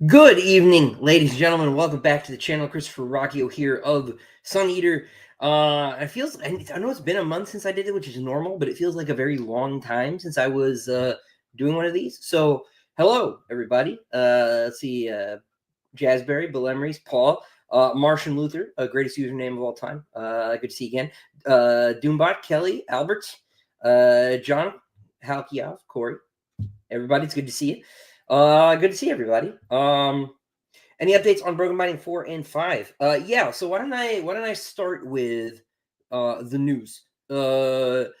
Good evening, ladies and gentlemen. Welcome back to the channel. Christopher Ruocchio here of Sun Eater. It feels, I know it's been a month since I did it, which is normal, but it feels like a very long time since I was doing one of these. So, hello, everybody. Let's see, Jazzberry, Belemries, Paul, Martian Luther, greatest username of all time. Good to see you again. Doombot, Kelly, Albert, John, Halkiov, Corey. Everybody, it's good to see you. Good to see everybody. Any updates on Broken Binding 4 and 5? Yeah, so why don't I start with the news? So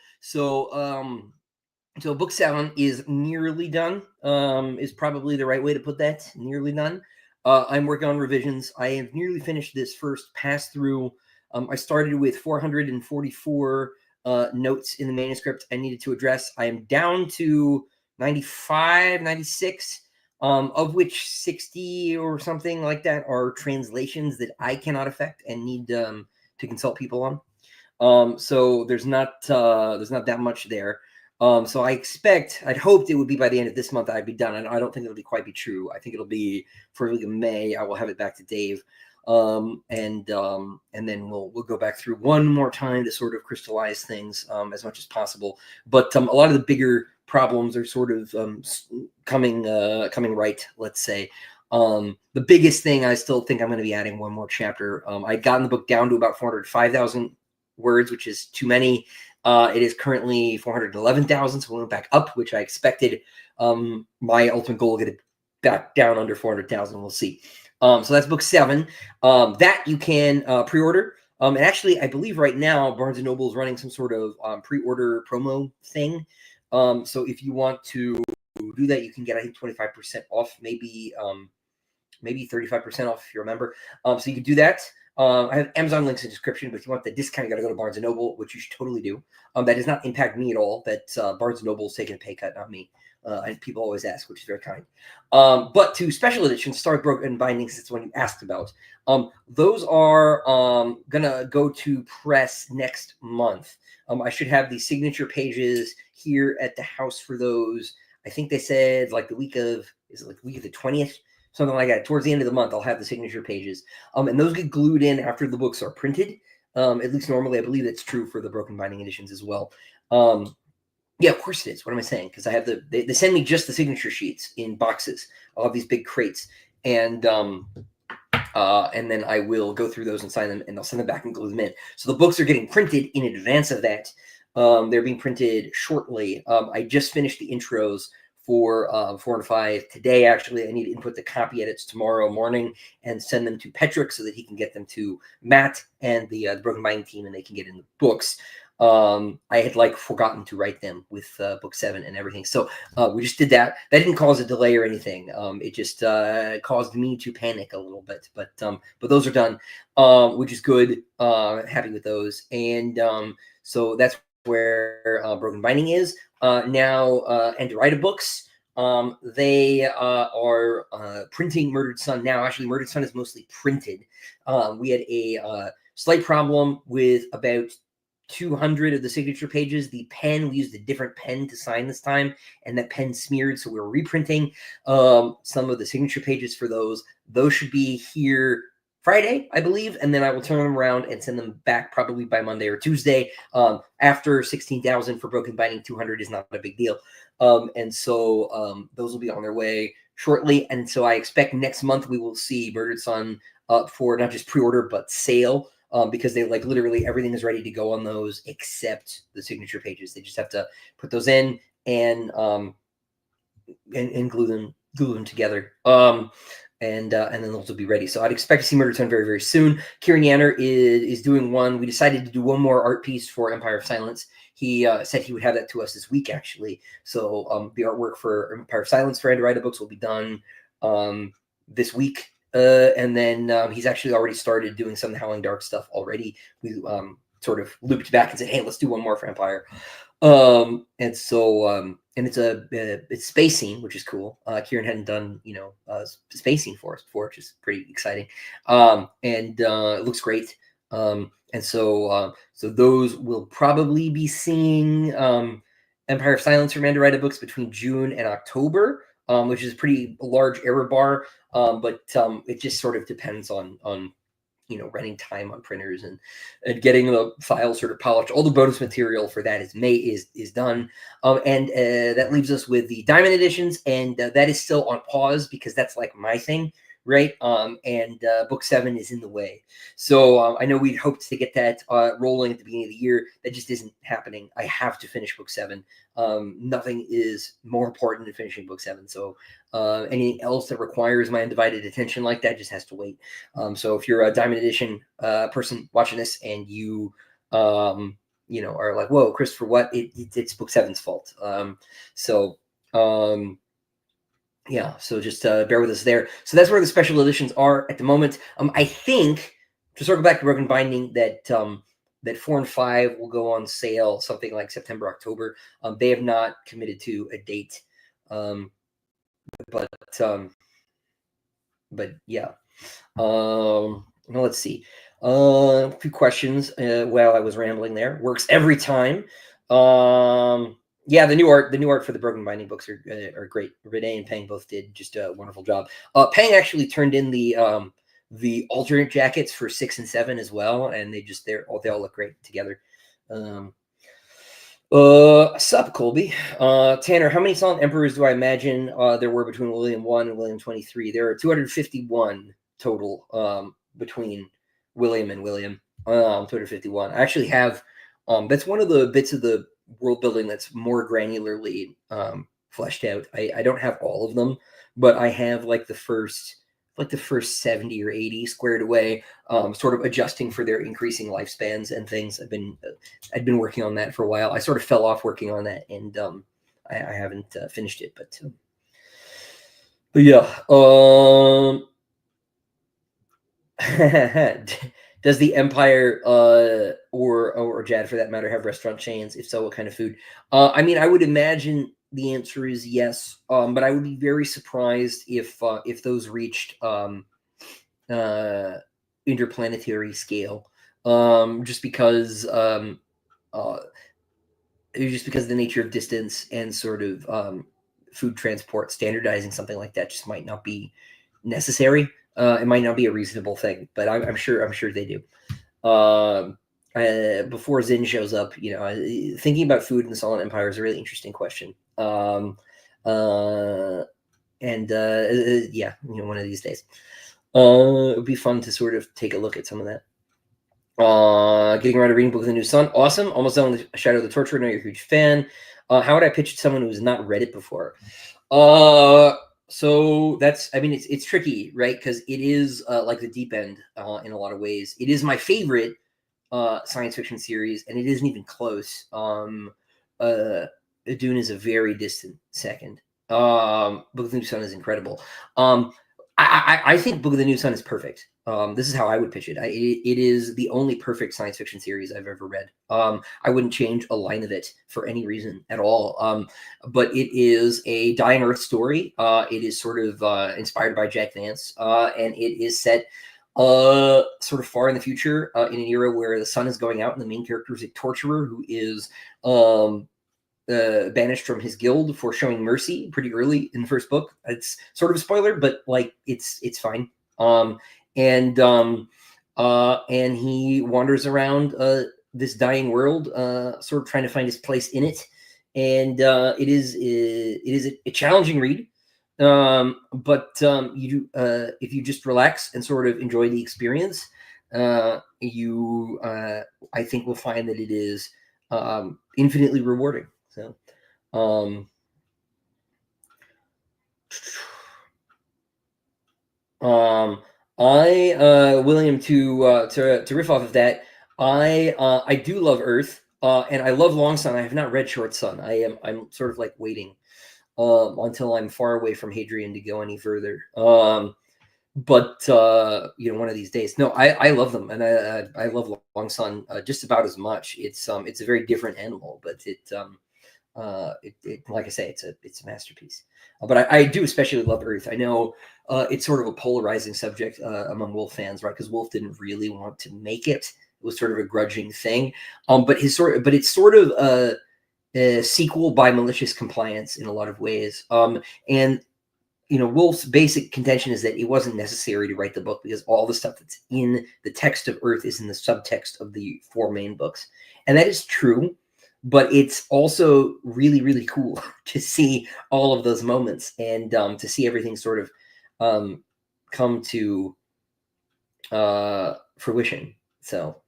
book 7 is nearly done. Is probably the right way to put that. Nearly done. I'm working on revisions. I have nearly finished this first pass through. I started with 444 notes in the manuscript I needed to address. I am down to 95, 96, of which 60 or something like that are translations that I cannot affect and need to consult people on. So there's not that much there. So I'd hoped it would be by the end of this month I'd be done, and I don't think it'll quite be true. I think it'll be for like May. I will have it back to Dave, and then we'll go back through one more time to sort of crystallize things as much as possible. But a lot of the bigger problems are sort of coming right, let's say. The biggest thing, I still think I'm going to be adding one more chapter. I'd gotten the book down to about 405,000 words, which is too many. It is currently 411,000, so we went back up, which I expected. My ultimate goal will get it back down under 400,000. We'll see. So that's book 7. That you can pre-order. And actually, I believe right now Barnes & Noble is running some sort of pre-order promo thing. So if you want to do that, you can get, I think, 25% off, maybe 35% off if you're a member. So you can do that. I have Amazon links in the description, but if you want the discount, you got to go to Barnes & Noble, which you should totally do. That does not impact me at all. That Barnes & Noble is taking a pay cut, not me. And people always ask, which is very kind. But to special editions, Start Broken Bindings, it's one you asked about. Those are going to go to press next month. I should have the signature pages here at the house for those. I think they said like the week of the 20th? Something like that. Towards the end of the month, I'll have the signature pages. And those get glued in after the books are printed. At least normally, I believe that's true for the Broken Binding editions as well. Yeah, of course it is. What am I saying? Because I have they send me just the signature sheets in boxes. I'll have these big crates. And then I will go through those and sign them, and I'll send them back and glue them in. So the books are getting printed in advance of that. They're being printed shortly. I just finished the intros for 4 and 5 today. Actually, I need to input the copy edits tomorrow morning and send them to Patrick so that he can get them to Matt and the Broken Binding team, and they can get in the books. I had forgotten to write them with book 7 and everything, so we just did that. That didn't cause a delay or anything. It just caused me to panic a little bit, but those are done, which is good. Happy with those, and so that's where Broken Binding is now. And to write a books, they are printing Murdered Sun now. Actually, Murdered Sun is mostly printed. We had a slight problem with about 200 of the signature pages. The pen, we used a different pen to sign this time, and that pen smeared, so we were reprinting some of the signature pages for those. Those should be here Friday, I believe, and then I will turn them around and send them back probably by Monday or Tuesday. After 16,000 for Broken Binding, 200 is not a big deal. And so those will be on their way shortly. And so I expect next month we will see Murdered Sun up for not just pre-order, but sale. Because they literally everything is ready to go on those except the signature pages. They just have to put those in and glue them together. And then those will be ready. So I'd expect to see Murder Sun very, very soon. Kieran Yanner is doing one. We decided to do one more art piece for Empire of Silence. He said he would have that to us this week, actually. So the artwork for Empire of Silence for Andromeda books will be done this week. And then he's actually already started doing some of the Howling Dark stuff already. We sort of looped back and said, hey, let's do one more for Empire. And so and it's space scene, which is cool. Kieran hadn't done space scene for us before, which is pretty exciting. And it looks great. And so those will probably be seeing Empire of Silence from Andromeda books between June and October, which is a pretty large error bar. But it just sort of depends on renting time on printers and getting the file sort of polished. All the bonus material for that is done, and that leaves us with the diamond editions, and that is still on pause because that's like my thing, right? And book 7 is in the way. So I know we'd hoped to get that rolling at the beginning of the year. That just isn't happening. I have to finish book 7. Nothing is more important than finishing book 7. So anything else that requires my undivided attention like that just has to wait. So if you're a Diamond Edition person watching this and you are like, whoa, Christopher, what? It's book 7's fault. Yeah, so just bear with us there. So that's where the special editions are at the moment. I think, to circle back to Broken Binding, that 4 and 5 will go on sale something like September, October. They have not committed to a date, but yeah. Let's see. A few questions while I was rambling there. Works every time. Yeah, the new art for the Broken Binding books are great. Renee and Peng both did just a wonderful job. Peng actually turned in the alternate jackets for 6 and 7 as well, and they all look great together. Sup, Colby. Tanner, how many Silent Emperors do I imagine there were between William 1 and William 23? There are 251 total between William and William. 251. I actually have that's one of the bits of the world building that's more granularly fleshed out. I don't have all of them, but I have like the first 70 or 80 squared away, sort of adjusting for their increasing lifespans and things. I'd been working on that for a while. I sort of fell off working on that, and I haven't finished it, but yeah. Does the Empire or Jad for that matter have restaurant chains? If so, what kind of food? I mean, I would imagine the answer is yes, but I would be very surprised if those reached interplanetary scale, just because of the nature of distance and sort of food transport. Standardizing something like that just might not be necessary. It might not be a reasonable thing, but I'm sure they do. Before Zin shows up, thinking about food in the Silent Empire is a really interesting question. Yeah, one of these days, it would be fun to sort of take a look at some of that. Getting around to reading Book of the New Sun, awesome. Almost done with Shadow of the Torturer. I know you're a huge fan. How would I pitch it to someone who's not read it before? So it's tricky, right? Because it is like the deep end in a lot of ways. It is my favorite science fiction series, and it isn't even close. Dune is a very distant second. Book of the New Sun is incredible. I think Book of the New Sun is perfect. This is how I would pitch it. It is the only perfect science fiction series I've ever read. I wouldn't change a line of it for any reason at all. But it is a dying Earth story. It is sort of inspired by Jack Vance, and it is set sort of far in the future in an era where the sun is going out, and the main character is a torturer who is banished from his guild for showing mercy pretty early in the first book. It's sort of a spoiler, but like it's fine. And he wanders around this dying world, sort of trying to find his place in it. And it is a challenging read. But if you just relax and sort of enjoy the experience, you I think will find that it is infinitely rewarding. So, William, to riff off of that, I do love Earth, and I love Long Sun. I have not read Short Sun. I'm sort of like waiting until I'm far away from Hadrian to go any further. But one of these days. No, I love them, and I love Long Sun just about as much. It's a very different animal, but it like I say, it's a masterpiece. But I do especially love Earth. I know it's sort of a polarizing subject among Wolfe fans, right? Because Wolfe didn't really want to make it. It was sort of a grudging thing. But it's sort of a sequel by malicious compliance in a lot of ways. And Wolfe's basic contention is that it wasn't necessary to write the book because all the stuff that's in the text of Earth is in the subtext of the 4 main books. And that is true, but it's also really, really cool to see all of those moments and to see everything sort of come to fruition. So,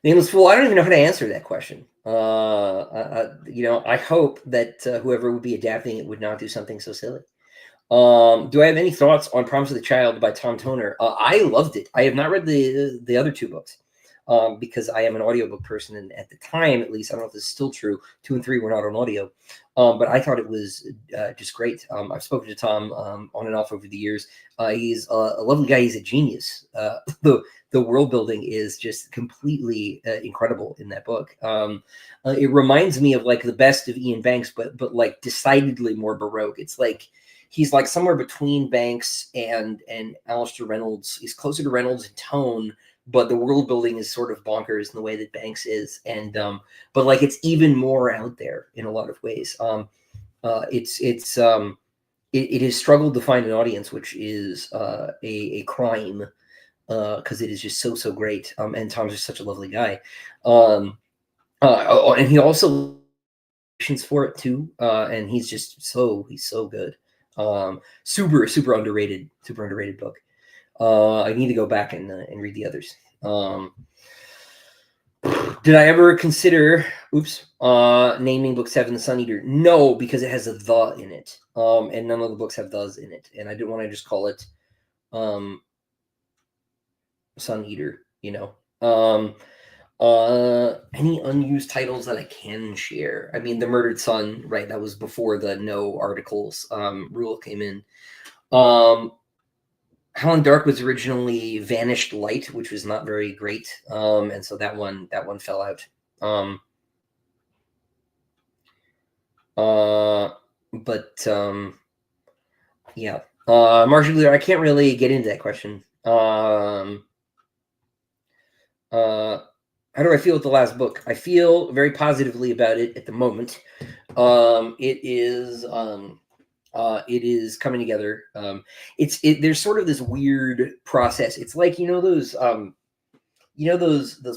Nameless Fool, I don't even know how to answer that question. I hope that whoever would be adapting it would not do something so silly. Do I have any thoughts on Promise of the Child by Tom Toner? I loved it. I have not read the other 2 books because I am an audiobook person, and at the time, at least, I don't know if this is still true, 2 and 3 were not on audio. But I thought it was just great. I've spoken to Tom on and off over the years. He's a lovely guy. He's a genius. The world building is just completely incredible in that book. It reminds me of like the best of Ian Banks, but like decidedly more Baroque. It's like he's like somewhere between Banks and Alistair Reynolds. He's closer to Reynolds in tone, but the world building is sort of bonkers in the way that Banks is, and but like it's even more out there in a lot of ways. It has struggled to find an audience, which is a crime because it is just so great. And Tom's just such a lovely guy, and he also for it too, and he's so good. Super underrated book. I need to go back and read the others. Did I ever consider naming book 7 the Sun Eater? No, because it has a "the" in it, and none of the books have "thes" in it, and I didn't want to just call it Sun Eater. Any unused titles that I can share? I mean, The Murdered Sun, right? That was before the no articles rule came in. Howling Dark was originally Vanished Light, which was not very great, and so that one fell out. Yeah. Marshall, I can't really get into that question. How do I feel with the last book? I feel very positively about it at the moment. It is coming together. There's sort of this weird process. It's like those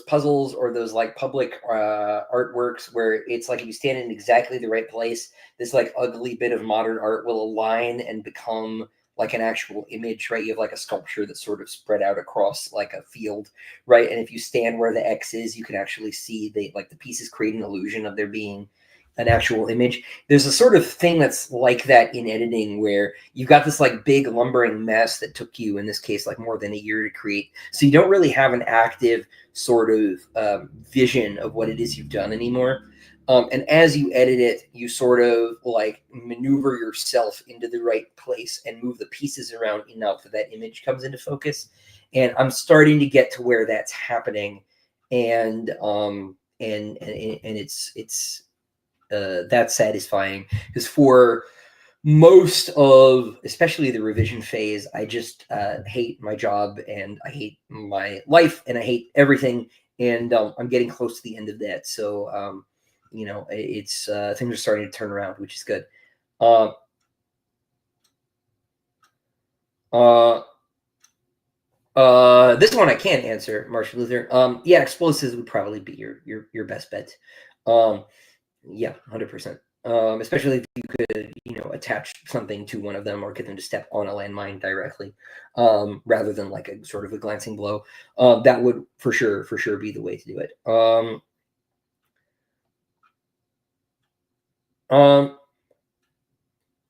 puzzles or those like public artworks where it's like if you stand in exactly the right place, this like ugly bit of modern art will align and become like an actual image, right? You have like a sculpture that's sort of spread out across like a field, right? And if you stand where the X is, you can actually see the pieces create an illusion of there being an actual image. There's a sort of thing that's like that in editing where you've got this like big lumbering mess that took you, in this case, like more than a year to create. So you don't really have an active sort of vision of what it is you've done anymore. And as you edit it, you sort of like maneuver yourself into the right place and move the pieces around enough that that image comes into focus. And I'm starting to get to where that's happening. And it's that's satisfying because for most of especially the revision phase, I just hate my job and I hate my life and I hate everything, and I'm getting close to the end of that. So it's things are starting to turn around, which is good. This one I can't answer, Marshall Luther. Yeah, explosives would probably be your best bet. Yeah, 100%. Especially if you could, attach something to one of them or get them to step on a landmine directly, rather than like a sort of a glancing blow. That would for sure be the way to do it.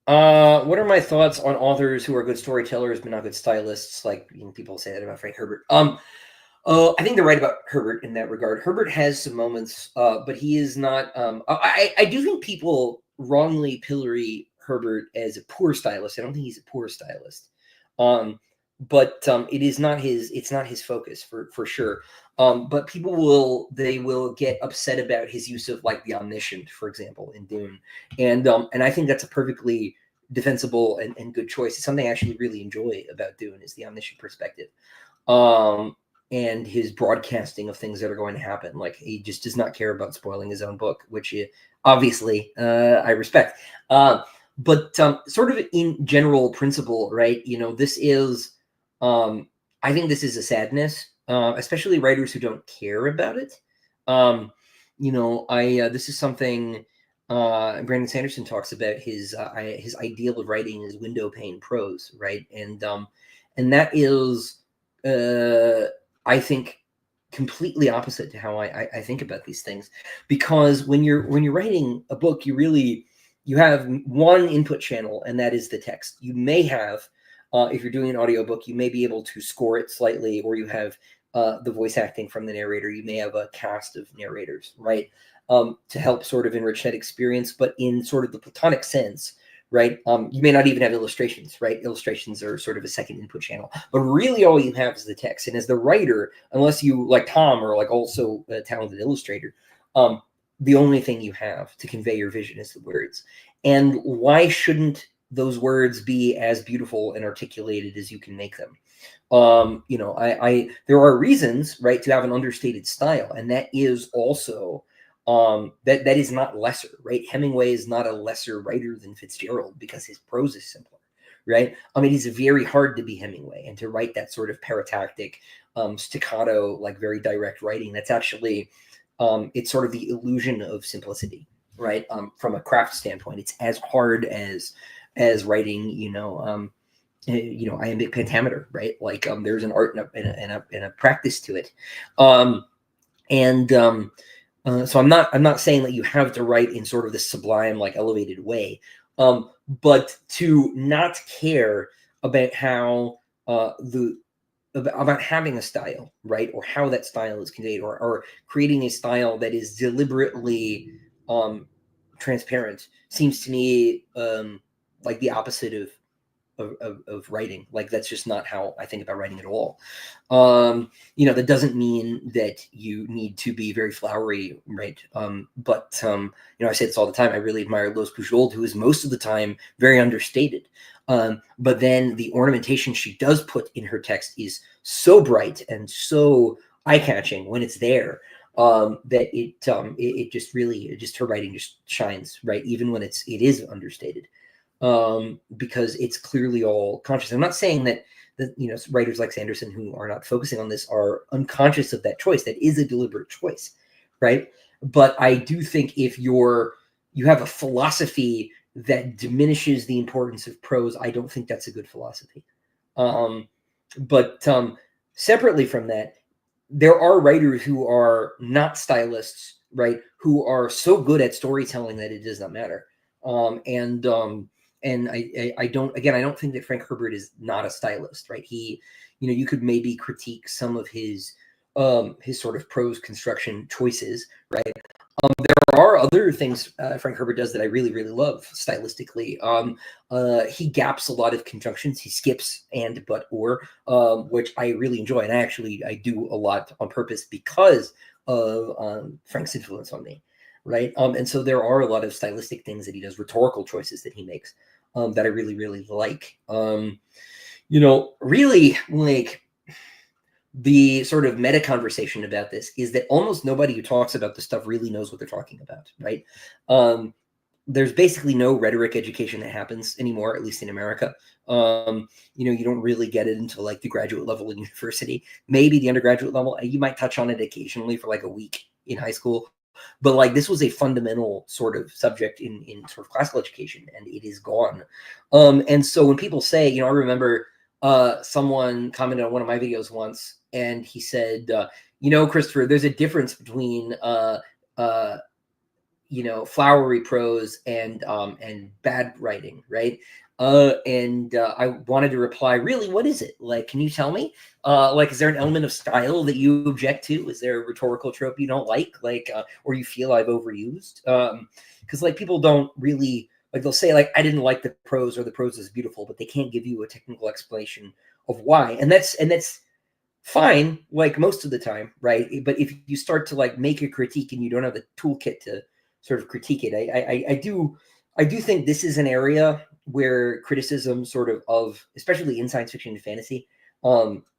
What are my thoughts on authors who are good storytellers but not good stylists? Like people say that about Frank Herbert. I think they're right about Herbert in that regard. Herbert has some moments, but he is not. I do think people wrongly pillory Herbert as a poor stylist. I don't think he's a poor stylist, but it is not his. It's not his focus for sure. But people will get upset about his use of like the omniscient, for example, in Dune, and I think that's a perfectly defensible and good choice. It's something I actually really enjoy about Dune is the omniscient perspective. and his broadcasting of things that are going to happen. Like, he just does not care about spoiling his own book, which obviously I respect. But sort of in general principle, right? This is, I think this is a sadness, especially writers who don't care about it. This is something Brandon Sanderson talks about. His ideal of writing is window pane prose, right? And that is, I think, completely opposite to how I think about these things, because when you're writing a book, you have one input channel, and that is the text. You may have, if you're doing an audiobook, you may be able to score it slightly, or you have the voice acting from the narrator. You may have a cast of narrators, right, to help sort of enrich that experience. But in sort of the platonic sense, right, you may not even have illustrations, right? Illustrations are sort of a second input channel. But really all you have is the text. And as the writer, unless you, like Tom, or like also a talented illustrator, the only thing you have to convey your vision is the words. And why shouldn't those words be as beautiful and articulated as you can make them? There are reasons, right, to have an understated style, and that is also that is not lesser, right? Hemingway is not a lesser writer than Fitzgerald because his prose is simpler, right? It is very hard to be Hemingway and to write that sort of paratactic, staccato, like very direct writing. That's actually, it's sort of the illusion of simplicity, right? From a craft standpoint, it's as hard as writing, iambic pentameter, right? Like, there's an art and a practice to it. So I'm not saying that you have to write in sort of this sublime, like elevated way, but to not care about how about having a style, right, or how that style is conveyed, or creating a style that is deliberately transparent, seems to me like the opposite of writing. Like, that's just not how I think about writing at all. That doesn't mean that you need to be very flowery, right? But I say this all the time. I really admire Lois Bujold, who is most of the time very understated. But then the ornamentation she does put in her text is so bright and so eye-catching when it's there, that it just really, just her writing just shines, right? Even when it is understated. Because it's clearly all conscious. I'm not saying that writers like Sanderson who are not focusing on this are unconscious of that choice. That is a deliberate choice, right? But I do think if you have a philosophy that diminishes the importance of prose, I don't think that's a good philosophy. But separately from that, there are writers who are not stylists, right, who are so good at storytelling that it does not matter. And I don't think that Frank Herbert is not a stylist, right? He, you could maybe critique some of his sort of prose construction choices, right? There are other things Frank Herbert does that I really, really love stylistically. He gaps a lot of conjunctions. He skips and, but, or, which I really enjoy. And I do a lot on purpose because of Frank's influence on me, right? And so there are a lot of stylistic things that he does, rhetorical choices that he makes, that I really, really like. Really, like, the sort of meta conversation about this is that almost nobody who talks about this stuff really knows what they're talking about, right? There's basically no rhetoric education that happens anymore, at least in America. You don't really get it until like the graduate level in university, maybe the undergraduate level. You might touch on it occasionally for like a week in high school, but like this was a fundamental sort of subject in sort of classical education, and it is gone. And so when people say, I remember someone commented on one of my videos once, and he said, Christopher, there's a difference between flowery prose and bad writing, right? I wanted to reply, really, what is it? Like, can you tell me? Like, is there an element of style that you object to? Is there a rhetorical trope you don't like, or you feel I've overused? Because like people don't really, like, they'll say like, I didn't like the prose, or the prose is beautiful, but they can't give you a technical explanation of why. And that's fine, like most of the time, right? But if you start to like make a critique and you don't have the toolkit to sort of critique it, I do think this is an area where criticism sort of especially in science fiction and fantasy,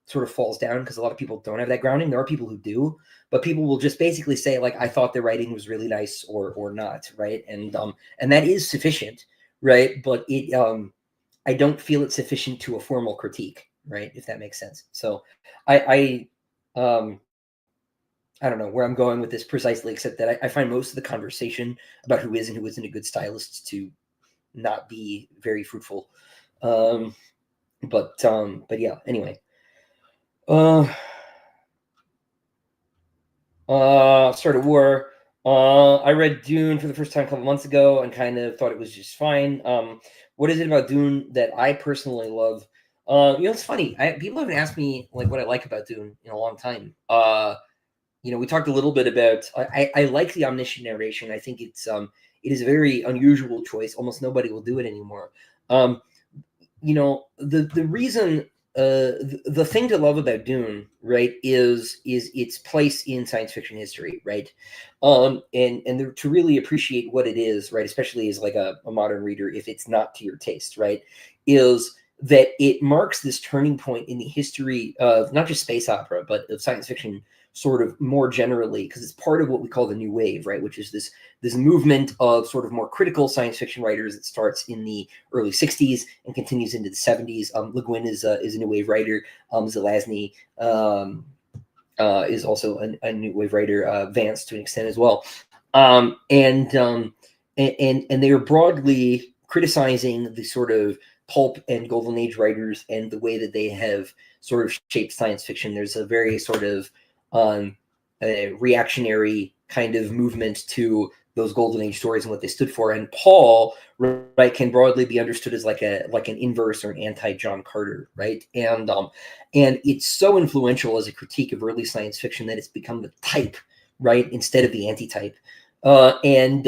sort of falls down because a lot of people don't have that grounding. There are people who do, but people will just basically say like, I thought the writing was really nice or not, right? And that is sufficient, right? But it I don't feel it's sufficient to a formal critique, right? If that makes sense. So I don't know where I'm going with this precisely, except that I find most of the conversation about who is and who isn't a good stylist to not be very fruitful. But yeah. Anyway, Start of War. I read Dune for the first time a couple months ago and kind of thought it was just fine. What is it about Dune that I personally love? It's funny. People haven't asked me like what I like about Dune in a long time. We talked a little bit about. I like the omniscient narration. I think it is a very unusual choice. Almost nobody will do it anymore. The reason the thing to love about Dune, right, is its place in science fiction history, right, and to really appreciate what it is, right, especially as like a modern reader, if it's not to your taste, right, is that it marks this turning point in the history of not just space opera but of science fiction sort of more generally, because it's part of what we call the new wave, right, which is this movement of sort of more critical science fiction writers that starts in the early 60s and continues into the 70s. Le Guin is a new wave writer. Zelazny is also a new wave writer. Vance to an extent as well. And they are broadly criticizing the sort of pulp and golden age writers and the way that they have sort of shaped science fiction. There's a very sort of a reactionary kind of movement to those golden age stories and what they stood for. And Paul, right, can broadly be understood as like an inverse or an anti-John Carter, right? And it's so influential as a critique of early science fiction that it's become the type, right, instead of the anti-type. And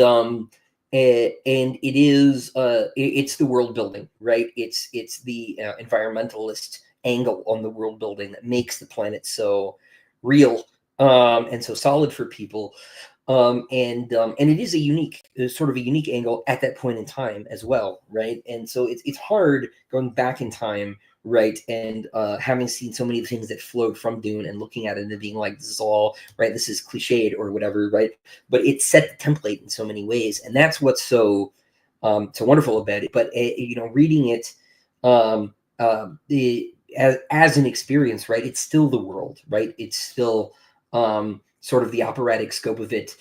it is it's the world building, right? It's the environmentalist angle on the world building that makes the planet so real and so solid for people. And it is a unique sort of a unique angle at that point in time as well, right? And so it's hard going back in time, right, and having seen so many things that flowed from Dune and looking at it and being like, this is all right, this is cliched or whatever, right? But it set the template in so many ways, and that's what's so wonderful about it. But reading it as an experience, right, it's still the world, right? It's still sort of the operatic scope of it.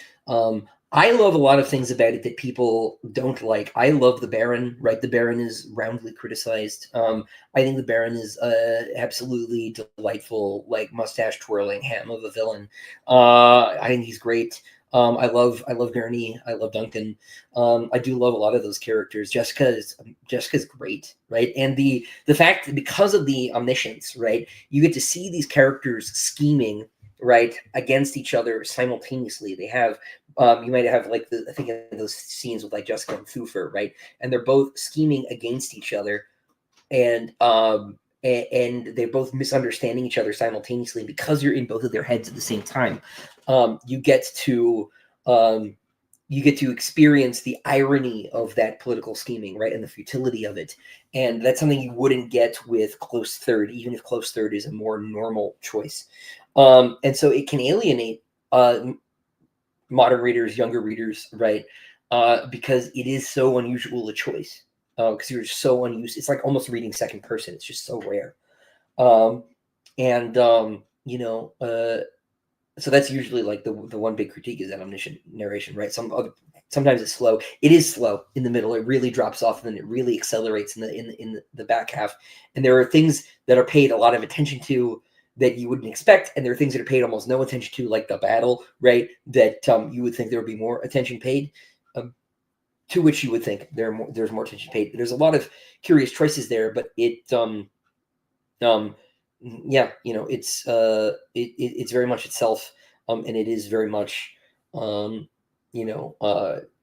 I love a lot of things about it that people don't like. I love the Baron, right? The Baron is roundly criticized. I think the Baron is absolutely delightful, like mustache twirling ham of a villain. I think he's great. I love Gurney. I love Duncan. I do love a lot of those characters. Jessica's great, right? And the fact that because of the omniscience, right, you get to see these characters scheming, right, against each other simultaneously. They have you might have like I think in those scenes with like Jessica and Thufir, right, and they're both scheming against each other, and they're both misunderstanding each other simultaneously. Because you're in both of their heads at the same time, you get to experience the irony of that political scheming, right, and the futility of it. And that's something you wouldn't get with Close Third, even if Close Third is a more normal choice. And so it can alienate modern readers, younger readers, right, because it is so unusual a choice. Because you're so unused. It's like almost reading second person. It's just so rare. So that's usually like the one big critique is that omniscient narration, right? Sometimes it's slow. It is slow in the middle. It really drops off, and then it really accelerates in the back half. And there are things that are paid a lot of attention to that you wouldn't expect, and there are things that are paid almost no attention to, like the battle, right? That you would think there would be more attention paid. To which you would think there's more attention paid. There's a lot of curious choices there, but it's it's very much itself, and it is very much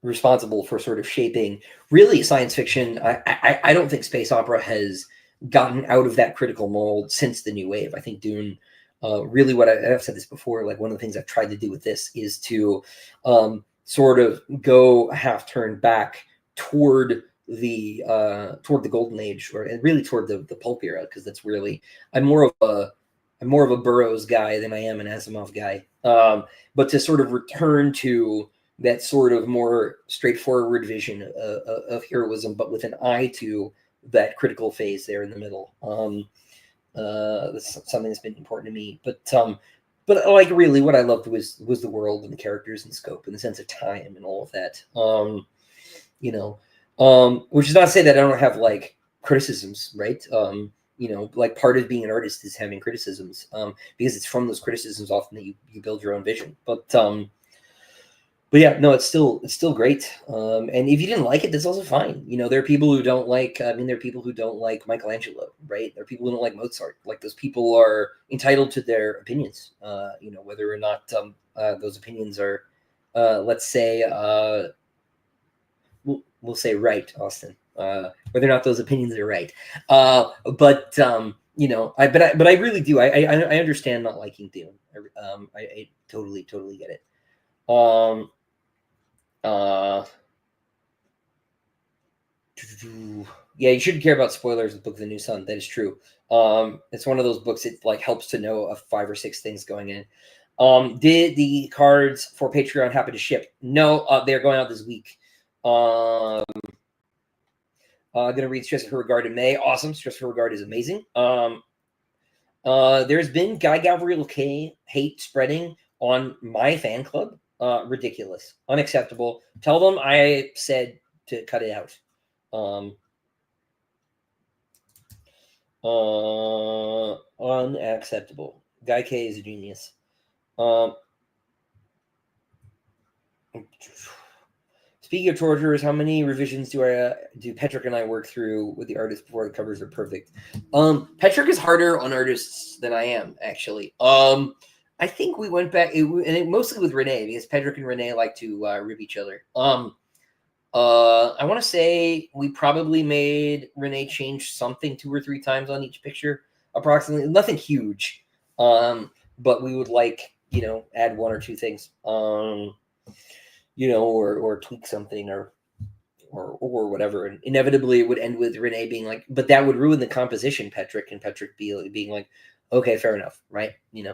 responsible for sort of shaping really science fiction. I don't think space opera has gotten out of that critical mold since the new wave. I think Dune, really, I've said this before, like one of the things I've tried to do with this is to sort of go a half turn back toward the golden age, and really toward the pulp era, because that's really, I'm more of I'm more of a Burroughs guy than I am an Asimov guy. But to sort of return to that sort of more straightforward vision of heroism, but with an eye to that critical phase there in the middle. That's something that's been important to me. But like really, what I loved was the world and the characters and scope and the sense of time and all of that. You know, which is not to say that I don't have like criticisms, right? You know, like part of being an artist is having criticisms, because it's from those criticisms often that you build your own vision. But yeah, no, it's still great. And if you didn't like it, that's also fine. You know, there are people who don't like. I mean, there are people who don't like Michelangelo, right? There are people who don't like Mozart. Like those people are entitled to their opinions. You know, whether or not those opinions are, let's say, we'll say right, Austin. Whether or not those opinions are right. But you know, but I really do. I understand not liking Dune. I totally get it. Yeah, you shouldn't care about spoilers of Book of the New Sun. That is true. It's one of those books. It like helps to know of 5 or 6 things going in. Did the cards for Patreon happen to ship? No, they're going out this week. Gonna read Stress for Regard in May. Awesome. Stress for Regard is amazing. There's been Guy Gavriel K hate spreading on my fan club. Ridiculous, unacceptable. Tell them I said to cut it out. Unacceptable. Guy K is a genius. Speaking of torturers, how many revisions do Petrick and I work through with the artist before the covers are perfect? Petrick is harder on artists than I am, actually. I think we went back, mostly with Renee, because Petrick and Renee like to rib each other. I want to say we probably made Renee change something 2 or 3 times on each picture, approximately. Nothing huge, but we would like, you know, add 1 or 2 things, you know, or tweak something or whatever. And inevitably it would end with Renee being like, but that would ruin the composition, Petrick, and Petrick being like, okay, fair enough, right? You know,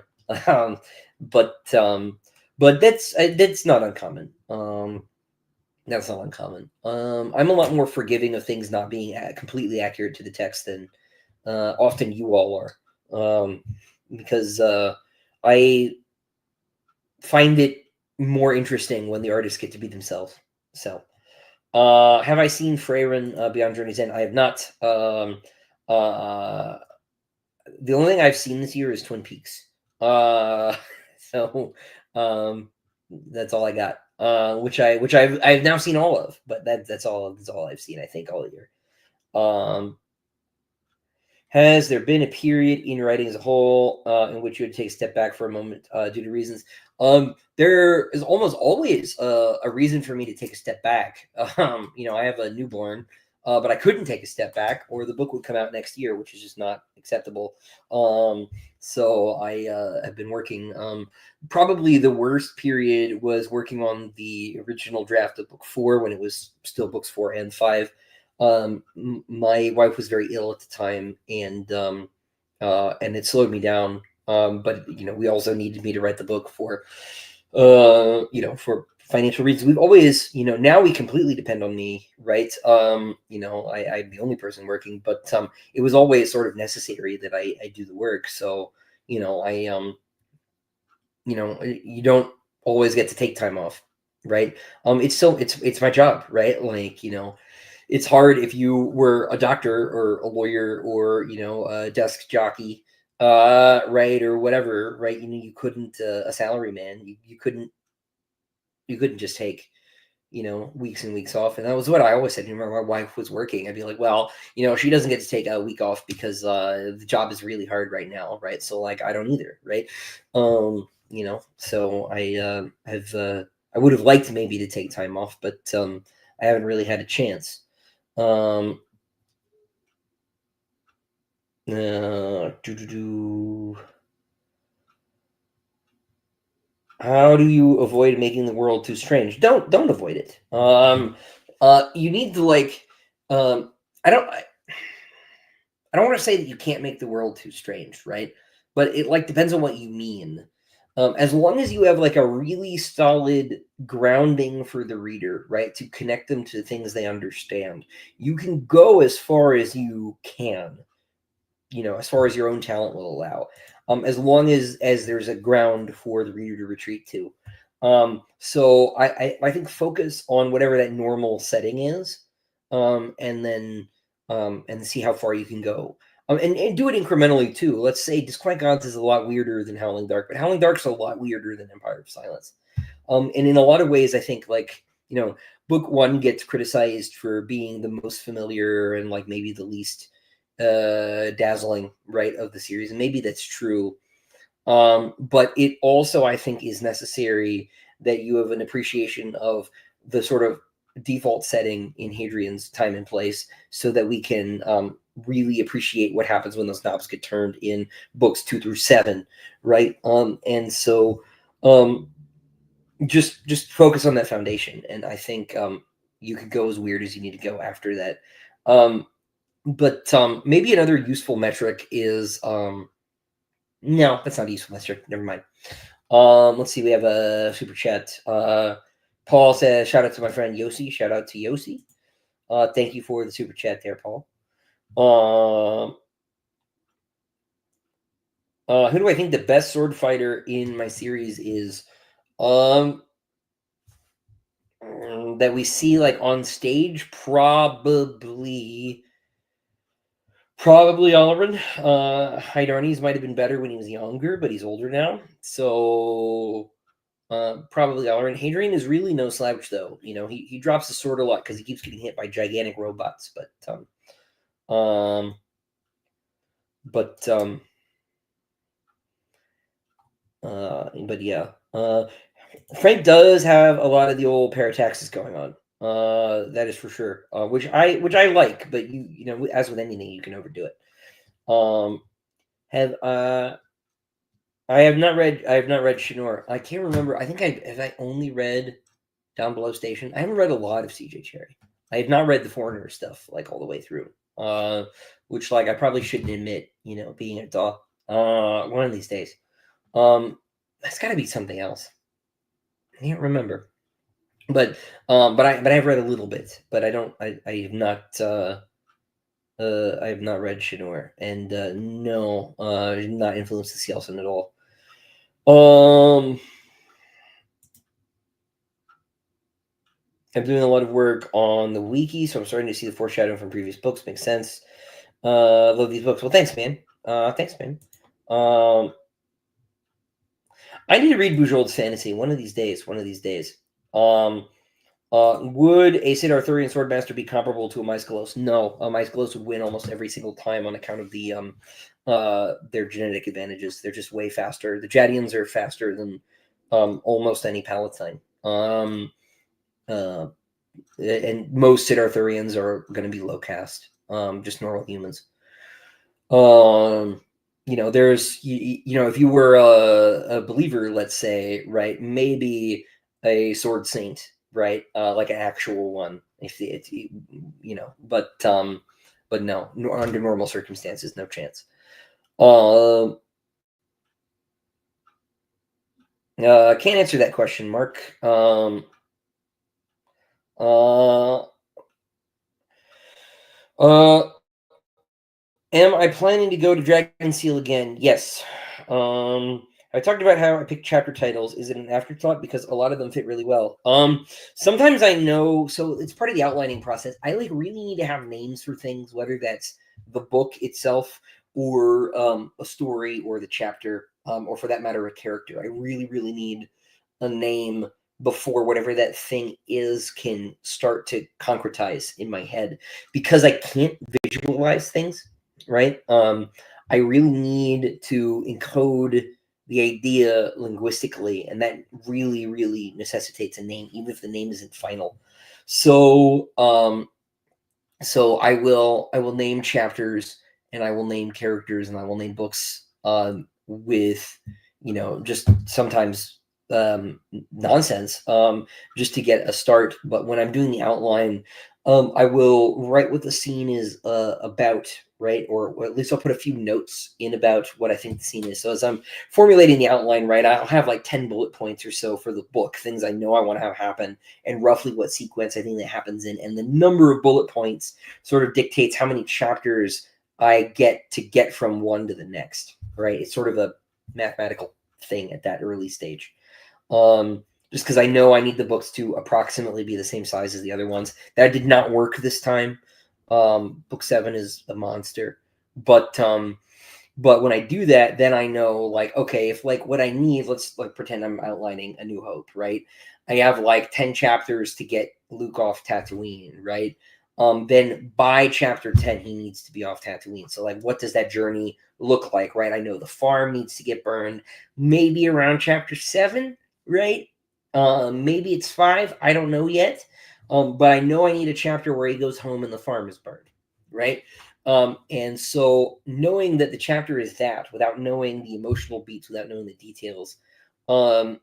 but that's not uncommon. That's not uncommon. I'm a lot more forgiving of things not being completely accurate to the text than often you all are, because I find it more interesting when the artists get to be themselves. So, have I seen Freyren Beyond Journey's End? I have not. The only thing I've seen this year is Twin Peaks. So that's all I got. Which I've now seen all of, but that's all I've seen, I think, all year. Has there been a period in writing as a whole in which you would take a step back for a moment due to reasons? There is almost always a reason for me to take a step back. You know, I have a newborn, but I couldn't take a step back, or the book would come out next year, which is just not acceptable. So I have been working. Probably the worst period was working on the original draft of book 4 when it was still books 4 and 5. My wife was very ill at the time, and it slowed me down. But you know, we also needed me to write the book for, you know, for financial reasons. We've always, you know, now we completely depend on me, right? You know, I'm the only person working, but it was always sort of necessary that I do the work. So, you know, you know, you don't always get to take time off, right? It's still, it's my job, right? Like, you know, it's hard if you were a doctor or a lawyer or, you know, a desk jockey, right, or whatever, right? You know, you couldn't a salary man, you couldn't just take, you know, weeks and weeks off. And that was what I always said. You remember, my wife was working, I'd be like, well, you know, she doesn't get to take a week off because the job is really hard right now, right? So like, I don't either, right? You know, so I I would have liked maybe to take time off, but I haven't really had a chance. How do you avoid making the world too strange? Don't avoid it. You need to like, I don't want to say that you can't make the world too strange, right? but it like depends on what you mean. As long as you have like a really solid grounding for the reader, right, to connect them to things they understand, you can go as far as you can, as far as your own talent will allow, as long as there's a ground for the reader to retreat to. So I think focus on whatever that normal setting is, and then and see how far you can go. And do it incrementally too. Let's say Disquiet Gods is a lot weirder than Howling Dark, but Howling Dark's a lot weirder than Empire of Silence. And in a lot of ways, I think like, book one gets criticized for being the most familiar and like maybe the least dazzling, right, of the series, and maybe that's true. But it also, I think, is necessary that you have an appreciation of the sort of default setting in Hadrian's time and place, so that we can really appreciate what happens when those knobs get turned in books 2 through 7, right? And so just focus on that foundation, and I think you could go as weird as you need to go after that. But maybe another useful metric is no, that's not a useful metric. Never mind. Let's see. We have a super chat. Paul says, "Shout out to my friend Yossi." Shout out to Yossi. Thank you for the super chat there, Paul. Who do I think the best sword fighter in my series is? That we see like on stage, probably Olirin. Hydarnes might have been better when he was younger, but he's older now. So probably Olirin. Hadrian is really no slouch, though. He drops the sword a lot because he keeps getting hit by gigantic robots. But yeah. Frank does have a lot of the old parataxis going on. That is for sure. Which I like, but as with anything, you can overdo it. I have not read Shinor. I can't remember. I think I only read Down Below Station. I haven't read a lot of CJ Cherry. I have not read the Foreigner stuff like all the way through. Which like I probably shouldn't admit, being a dog. One of these days. That's got to be something else. I can't remember. But I've read a little bit, but I have not read Shinor, and no, did not influence the Cielson at all. I'm doing a lot of work on the wiki, so I'm starting to see the foreshadowing from previous books. Makes sense. Love these books. Well, thanks, man. I need to read Bujold's Fantasy one of these days. Would a Sid Arthurian Swordmaster be comparable to a Maescalos? No, a Maescalos would win almost every single time on account of their genetic advantages. They're just way faster. The Jadians are faster than almost any Palatine. And most Sid Arthurians are going to be low caste, just normal humans. There's if you were a believer, let's say, right, maybe a sword saint, right, like an actual one, but no, under normal circumstances, no chance. Can't answer that question, Mark. Am I planning to go to Dragon Seal again? Yes. I talked about how I pick chapter titles. Is it an afterthought? Because a lot of them fit really well. Sometimes I know, so it's part of the outlining process. I like really need to have names for things, whether that's the book itself or a story or the chapter, or for that matter, a character. I really, really need a name before whatever that thing is can start to concretize in my head, because I can't visualize things, right? I really need to encode the idea linguistically, and that really, really necessitates a name, even if the name isn't final. So I will name chapters, and I will name characters, and I will name books with just sometimes nonsense, just to get a start. But when I'm doing the outline, I will write what the scene is about, right? Or at least I'll put a few notes in about what I think the scene is. So as I'm formulating the outline, right, I'll have like 10 bullet points or so for the book, things I know I want to have happen, and roughly what sequence I think that happens in. And the number of bullet points sort of dictates how many chapters I get from one to the next, right? It's sort of a mathematical thing at that early stage. Just because I know I need the books to approximately be the same size as the other ones. That did not work this time. Book 7 is a monster, but when I do that, then I know, like, okay, if like what I need, let's like pretend I'm outlining A New Hope, right? I have like 10 chapters to get Luke off Tatooine, right? Then by chapter 10, he needs to be off Tatooine. So like, what does that journey look like, right? I know the farm needs to get burned, maybe around chapter 7, right? Maybe it's 5. I don't know yet. But I know I need a chapter where he goes home and the farm is burned, right? And so knowing that the chapter is that, without knowing the emotional beats, without knowing the details, I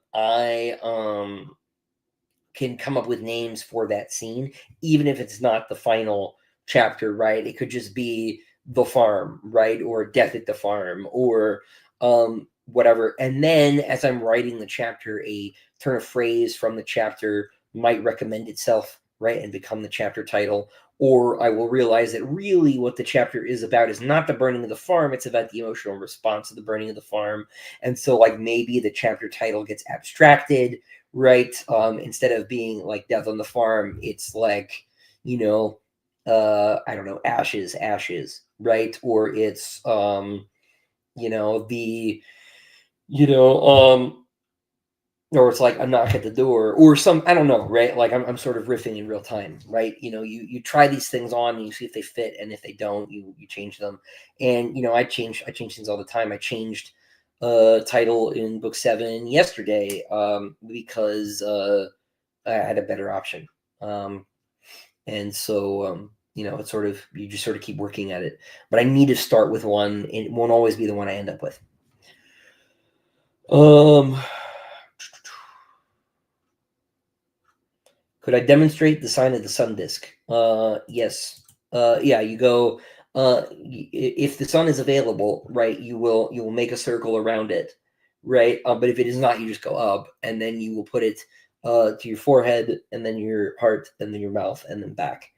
can come up with names for that scene, even if it's not the final chapter, right? It could just be the farm, right? Or death at the farm, or whatever. And then as I'm writing the chapter, a turn of phrase from the chapter might recommend itself, right? And become the chapter title. Or I will realize that really what the chapter is about is not the burning of the farm, it's about the emotional response to the burning of the farm. And so like maybe the chapter title gets abstracted, right? Instead of being like Death on the Farm, it's like, I don't know, ashes, right? Or it's the you know or it's like a knock at the door, or some, I don't know, right? Like I'm sort of riffing in real time, right? You try these things on and you see if they fit, and if they don't, you change them. And I change things all the time. I changed title in book 7 yesterday, because I had a better option. And so it's sort of, you just sort of keep working at it. But I need to start with one, and it won't always be the one I end up with. Could I demonstrate the sign of the sun disk? Yes. Yeah, you go. If the sun is available, right, you will make a circle around it, right? But if it is not, you just go up, and then you will put it to your forehead, and then your heart, and then your mouth, and then back.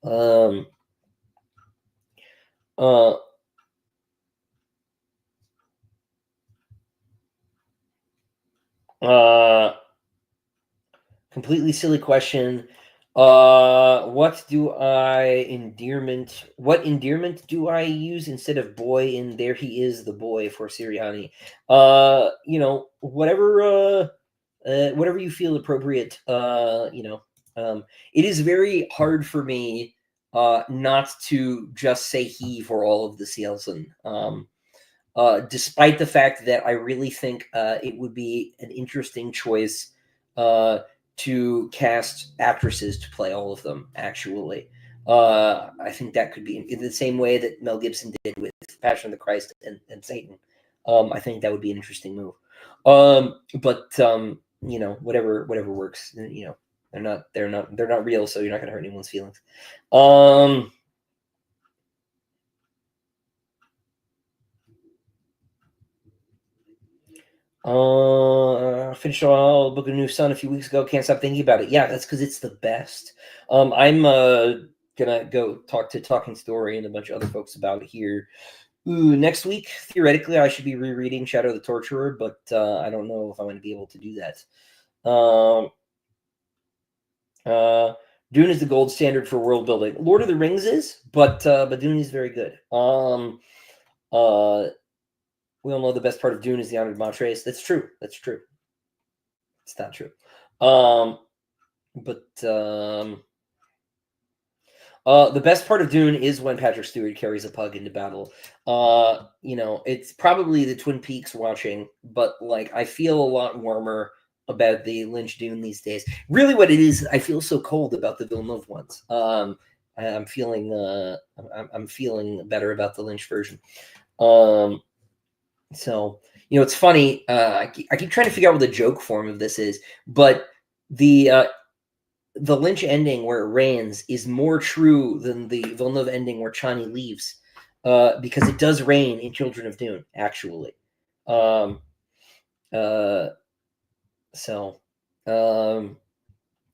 Um, uh, uh, Completely silly question. What endearment do I use instead of boy in There He Is the Boy for Sirianni? Whatever you feel appropriate. It is very hard for me not to just say he for all of the Cielson. Despite the fact that I really think it would be an interesting choice to cast actresses to play all of them, actually. I think that could be in the same way that Mel Gibson did with Passion of the Christ and Satan. I think that would be an interesting move. But whatever works. They're not real, so you're not going to hurt anyone's feelings. Finished all Book of New Sun a few weeks ago. Can't stop thinking about it. Yeah, that's because it's the best. I'm gonna go talk to Talking Story and a bunch of other folks about it here. Next week, theoretically, I should be rereading Shadow of the Torturer, but I don't know if I'm going to be able to do that. Dune is the gold standard for world building. Lord of the Rings is, but Dune is very good. We all know the best part of Dune is the Honored Montrese. That's true. It's not true. The best part of Dune is when Patrick Stewart carries a pug into battle. It's probably the Twin Peaks watching, but like I feel a lot warmer about the Lynch Dune these days. Really, what it is, I feel so cold about the Villeneuve ones. I'm feeling better about the Lynch version. So It's funny. I keep trying to figure out what the joke form of this is, but the Lynch ending where it rains is more true than the Villeneuve ending where Chani leaves, because it does rain in Children of Dune, actually. Um, uh, so, um,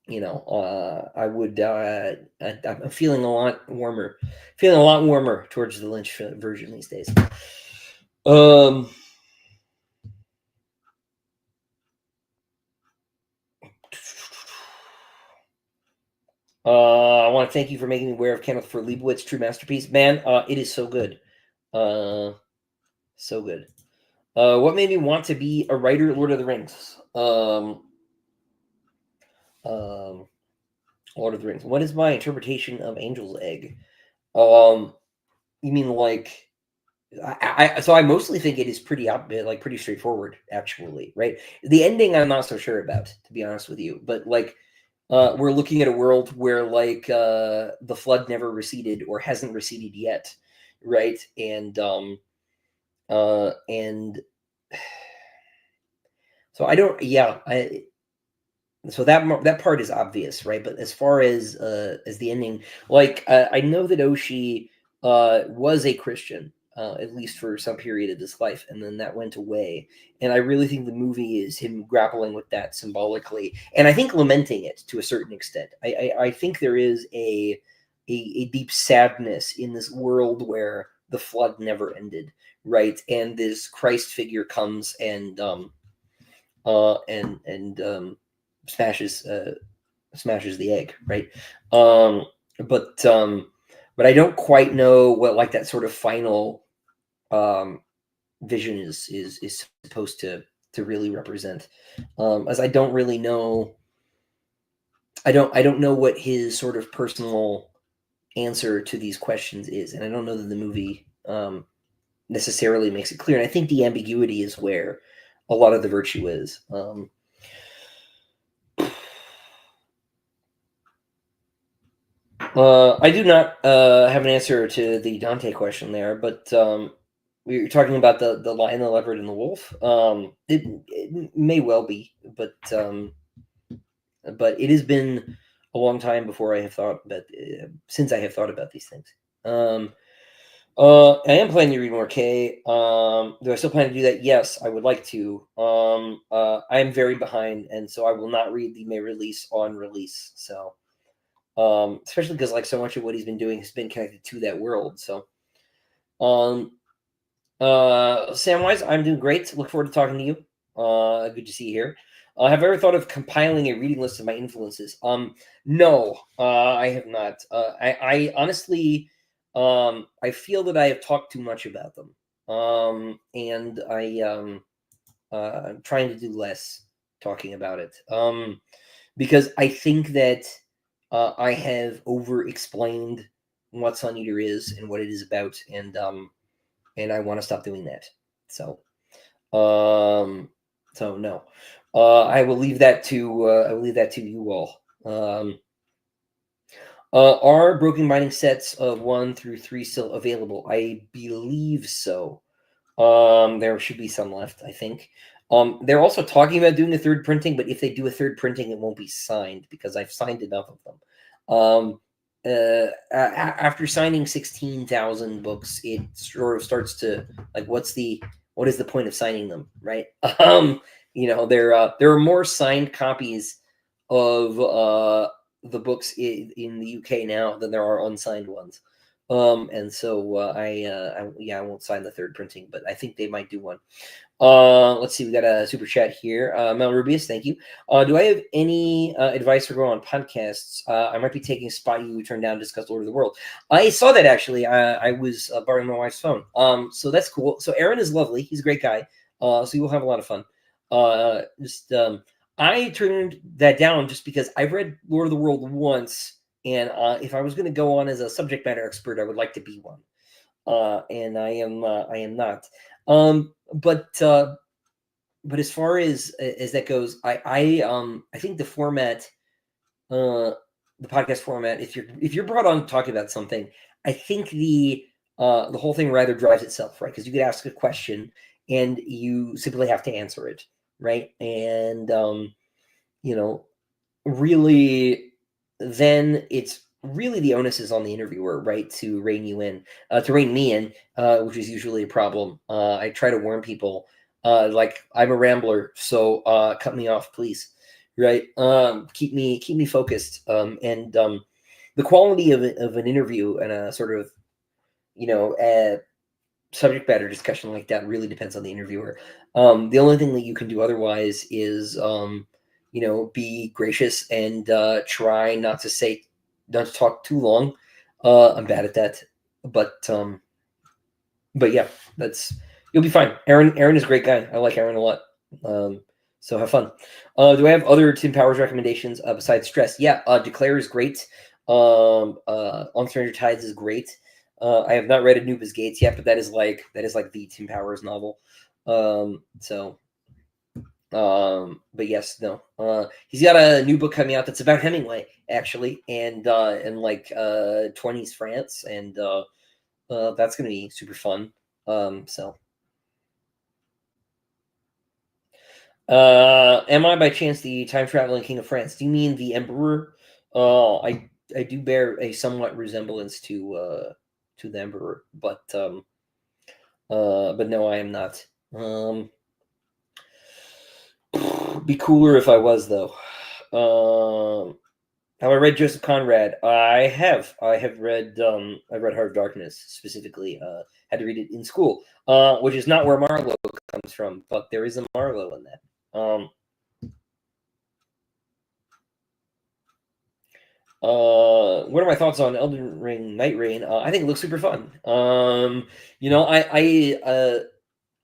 I would. I'm feeling a lot warmer, towards the Lynch version these days. Um, I want to thank you for making me aware of Kenneth for Leibowitz' true masterpiece. Man, it is so good. So good. What made me want to be a writer? Lord of the Rings. Lord of the Rings. What is my interpretation of Angel's Egg? You mean like so I mostly think it is pretty pretty straightforward, actually, right? The ending I'm not so sure about, to be honest with you, but like we're looking at a world where like the flood never receded or hasn't receded yet, right? And so I don't, yeah, so that part is obvious, right? But as far as the ending, like I know that Oshi was a Christian, at least for some period of his life, and then that went away. And I really think the movie is him grappling with that symbolically, and I think lamenting it to a certain extent. I think there is a deep sadness in this world where the flood never ended, right? And this Christ figure comes and smashes smashes the egg, right? Um, but but I don't quite know what like that sort of final um, vision is supposed to really represent, as I don't really know. I don't know what his sort of personal answer to these questions is, and I don't know that the movie necessarily makes it clear. And I think the ambiguity is where a lot of the virtue is. I do not have an answer to the Dante question there, but we were talking about the lion, the leopard, and the wolf. It may well be, but it has been a long time before I have thought about since I have thought about these things. I am planning to read more K. Do I still plan to do that? Yes, I would like to. I am very behind, and so I will not read the May release on release. So. Especially because like so much of what he's been doing has been connected to that world. So, Samwise, I'm doing great. Look forward to talking to you. Good to see you here. Have I ever thought of compiling a reading list of my influences? No, I have not. I honestly, I feel that I have talked too much about them. And I'm trying to do less talking about it. Because I think that I have over-explained what Sun Eater is and what it is about, and I want to stop doing that. So, no, I will leave that to you all. Are broken binding sets of 1 through 3 still available? I believe so. There should be some left, I think. They're also talking about doing a third printing, but if they do a third printing, it won't be signed because I've signed enough of them. After signing 16,000 books, it sort of starts to like, what is the point of signing them, right? There are more signed copies of the books in the UK now than there are unsigned ones. And so I won't sign the third printing, but I think they might do one. Let's see, we got a super chat here. Mel Rubius, thank you. Do I have any advice for growing on podcasts? I might be taking a spot you turned down to discuss Lord of the World. I saw that actually. I was borrowing my wife's phone. So that's cool. So Aaron is lovely. He's a great guy. So you will have a lot of fun. I turned that down just because I've read Lord of the World once, and if I was going to go on as a subject matter expert, I would like to be one. And I am not. But as far as that goes, I think the format, the podcast format, if you're brought on to talk about something, I think the whole thing rather drives itself, right? Because you could ask a question, and you simply have to answer it, right? And you know, really, then it's really the onus is on the interviewer, right, to rein you in, to rein me in, which is usually a problem. I try to warn people, like I'm a rambler, so cut me off, please, right? Keep me focused, and the quality of an interview and a sort of subject matter discussion like that really depends on the interviewer. The only thing that you can do otherwise is, be gracious and try not to talk too long. I'm bad at that, but yeah, that's you'll be fine. Aaron is a great guy. I like Aaron a lot. Um, so have fun. Do I have other Tim Powers recommendations besides Stress? Yeah, Declare is great. On Stranger Tides is great. I have not read Anubis Gates yet, but that is like the Tim Powers novel. So but yes, no. He's got a new book coming out that's about Hemingway actually, and in like 20s France, and that's gonna be super fun. So am I by chance the time traveling king of France? Do you mean the emperor? I do bear a somewhat resemblance to the emperor, but no, I am not. Be cooler if I was though. Have I read Joseph Conrad? I have read I've read Heart of Darkness specifically. Had to read it in school. Which is not where Marlowe comes from, but there is a Marlowe in that. What are my thoughts on Elden Ring Night Rain? I think it looks super fun.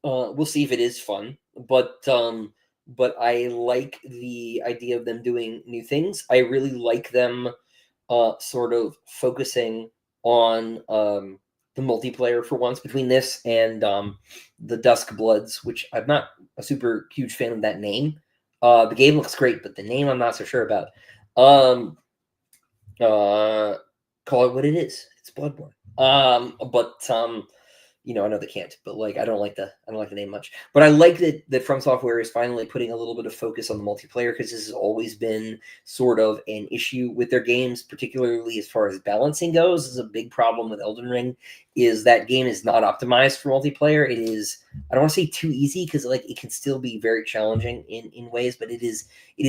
We'll see if it is fun, but I like the idea of them doing new things. I really like them sort of focusing on the multiplayer for once between this and the Dusk Bloods, which I'm not a super huge fan of that name. The game looks great, but the name I'm not so sure about. Call it what it is. It's Bloodborne. I know they can't, but like I don't like the name much. But I like that From Software is finally putting a little bit of focus on the multiplayer, because this has always been sort of an issue with their games, particularly as far as balancing goes. This is a big problem with Elden Ring, is that game is not optimized for multiplayer. It is, I don't want to say too easy, because like it can still be very challenging in ways, but it is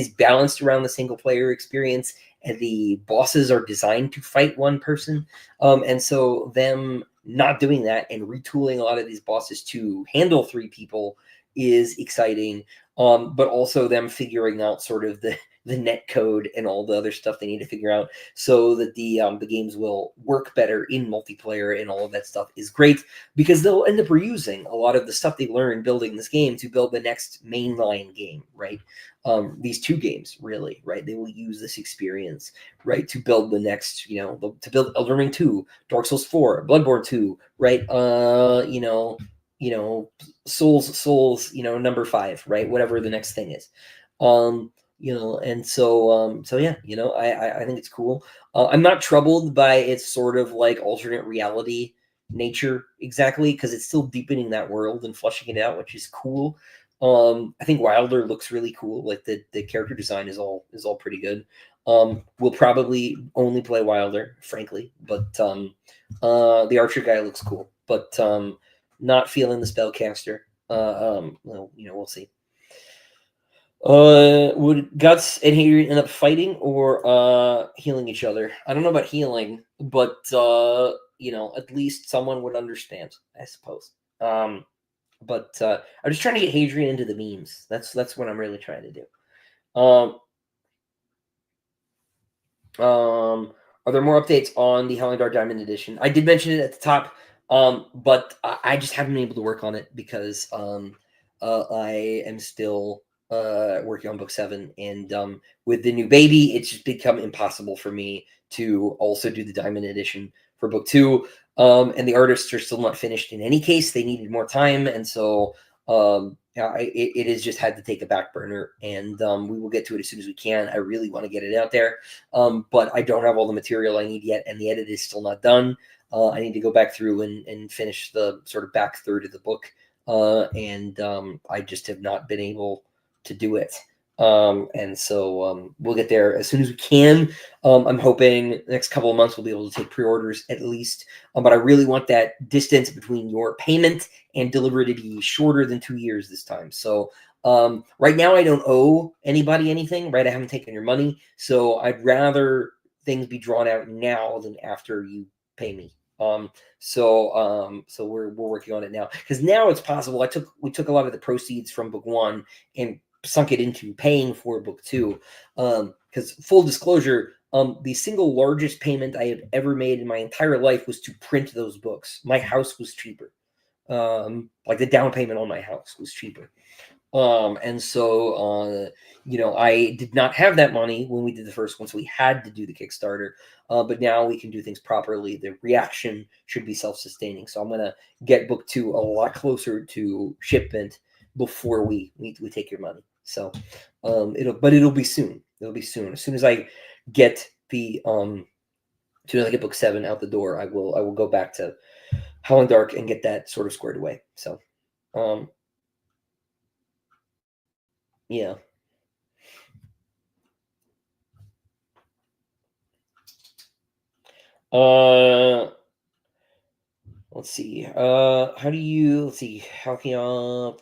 balanced around the single player experience, and the bosses are designed to fight one person. And so them not doing that and retooling a lot of these bosses to handle three people is exciting. But also them figuring out sort of the net code and all the other stuff they need to figure out so that the games will work better in multiplayer, and all of that stuff is great, because they'll end up reusing a lot of the stuff they learned building this game to build the next mainline game, right? These two games, really, right? They will use this experience, right, to build the next, to build Elden Ring 2, Dark Souls 4, Bloodborne 2, right? Souls, number 5, right? Whatever the next thing is. And so yeah, I think it's cool. I'm not troubled by its sort of like alternate reality nature exactly, because it's still deepening that world and fleshing it out, which is cool. I think Wilder looks really cool. Like the character design is all pretty good. We'll probably only play Wilder, frankly, but the Archer guy looks cool. But not feeling the Spellcaster. We'll see. Would Guts and Hadrian end up fighting or healing each other? I don't know about healing, but at least someone would understand, I suppose. But I'm just trying to get Hadrian into the memes. That's what I'm really trying to do. Are there more updates on the Howling Dark Diamond edition? I did mention it at the top, but I just haven't been able to work on it because I am still working on book 7, and with the new baby, it's just become impossible for me to also do the Diamond edition for book 2. And the artists are still not finished in any case. They needed more time, and so it has just had to take a back burner, and we will get to it as soon as we can. I really want to get it out there, but I don't have all the material I need yet, and the edit is still not done. I need to go back through and finish the sort of back third of the book and I just have not been able to do it. And so we'll get there as soon as we can. I'm hoping the next couple of months we'll be able to take pre-orders at least. But I really want that distance between your payment and delivery to be shorter than 2 years this time. So right now I don't owe anybody anything, right? I haven't taken your money. So I'd rather things be drawn out now than after you pay me. So we're working on it now, because now it's possible. We took a lot of the proceeds from book 1 and sunk it into paying for book 2. Because full disclosure, the single largest payment I have ever made in my entire life was to print those books. My house was cheaper. Like the down payment on my house was cheaper. And so, I did not have that money when we did the first one, so we had to do the Kickstarter. But now we can do things properly. The reaction should be self-sustaining. So I'm gonna get book 2 a lot closer to shipment before we take your money. So, it'll be soon. It'll be soon. As soon as I get the as soon as I get book 7 out the door, I will go back to Howling Dark and get that sort of squared away. So, yeah. Let's see. How can you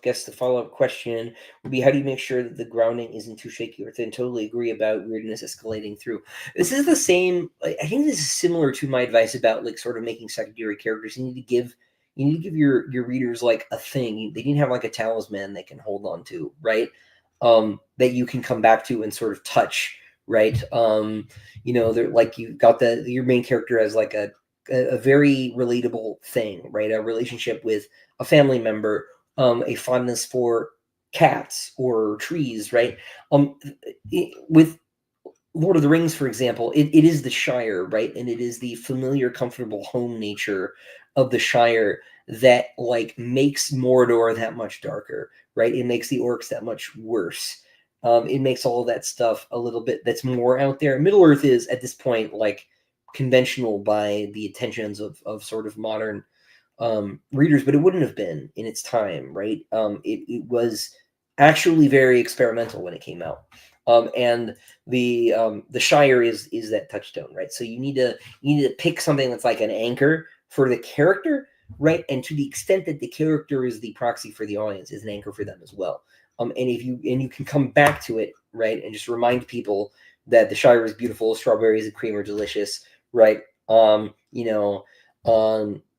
guess the follow-up question would be, how do you make sure that the grounding isn't too shaky or thin? Totally agree about weirdness escalating through. This is the same. I think this is similar to my advice about like sort of making secondary characters. You need to give your readers like a thing. They need to have like a talisman they can hold on to, right? That you can come back to and sort of touch, right? They're like, you got your main character as like a very relatable thing, right? A relationship with a family member, a fondness for cats or trees, right? With Lord of the Rings, for example, it is the Shire, right? And it is the familiar, comfortable home nature of the Shire that like makes Mordor that much darker, right? It makes the orcs that much worse. It makes all of that stuff a little bit that's more out there. Middle Earth is at this point like conventional by the attentions of sort of modern readers, but it wouldn't have been in its time, right? It was actually very experimental when it came out. And the Shire is that touchstone, right? So you need to pick something that's like an anchor for the character, right? And to the extent that the character is the proxy for the audience, is an anchor for them as well. And you can come back to it, right, and just remind people that the Shire is beautiful, strawberries and cream are delicious, right?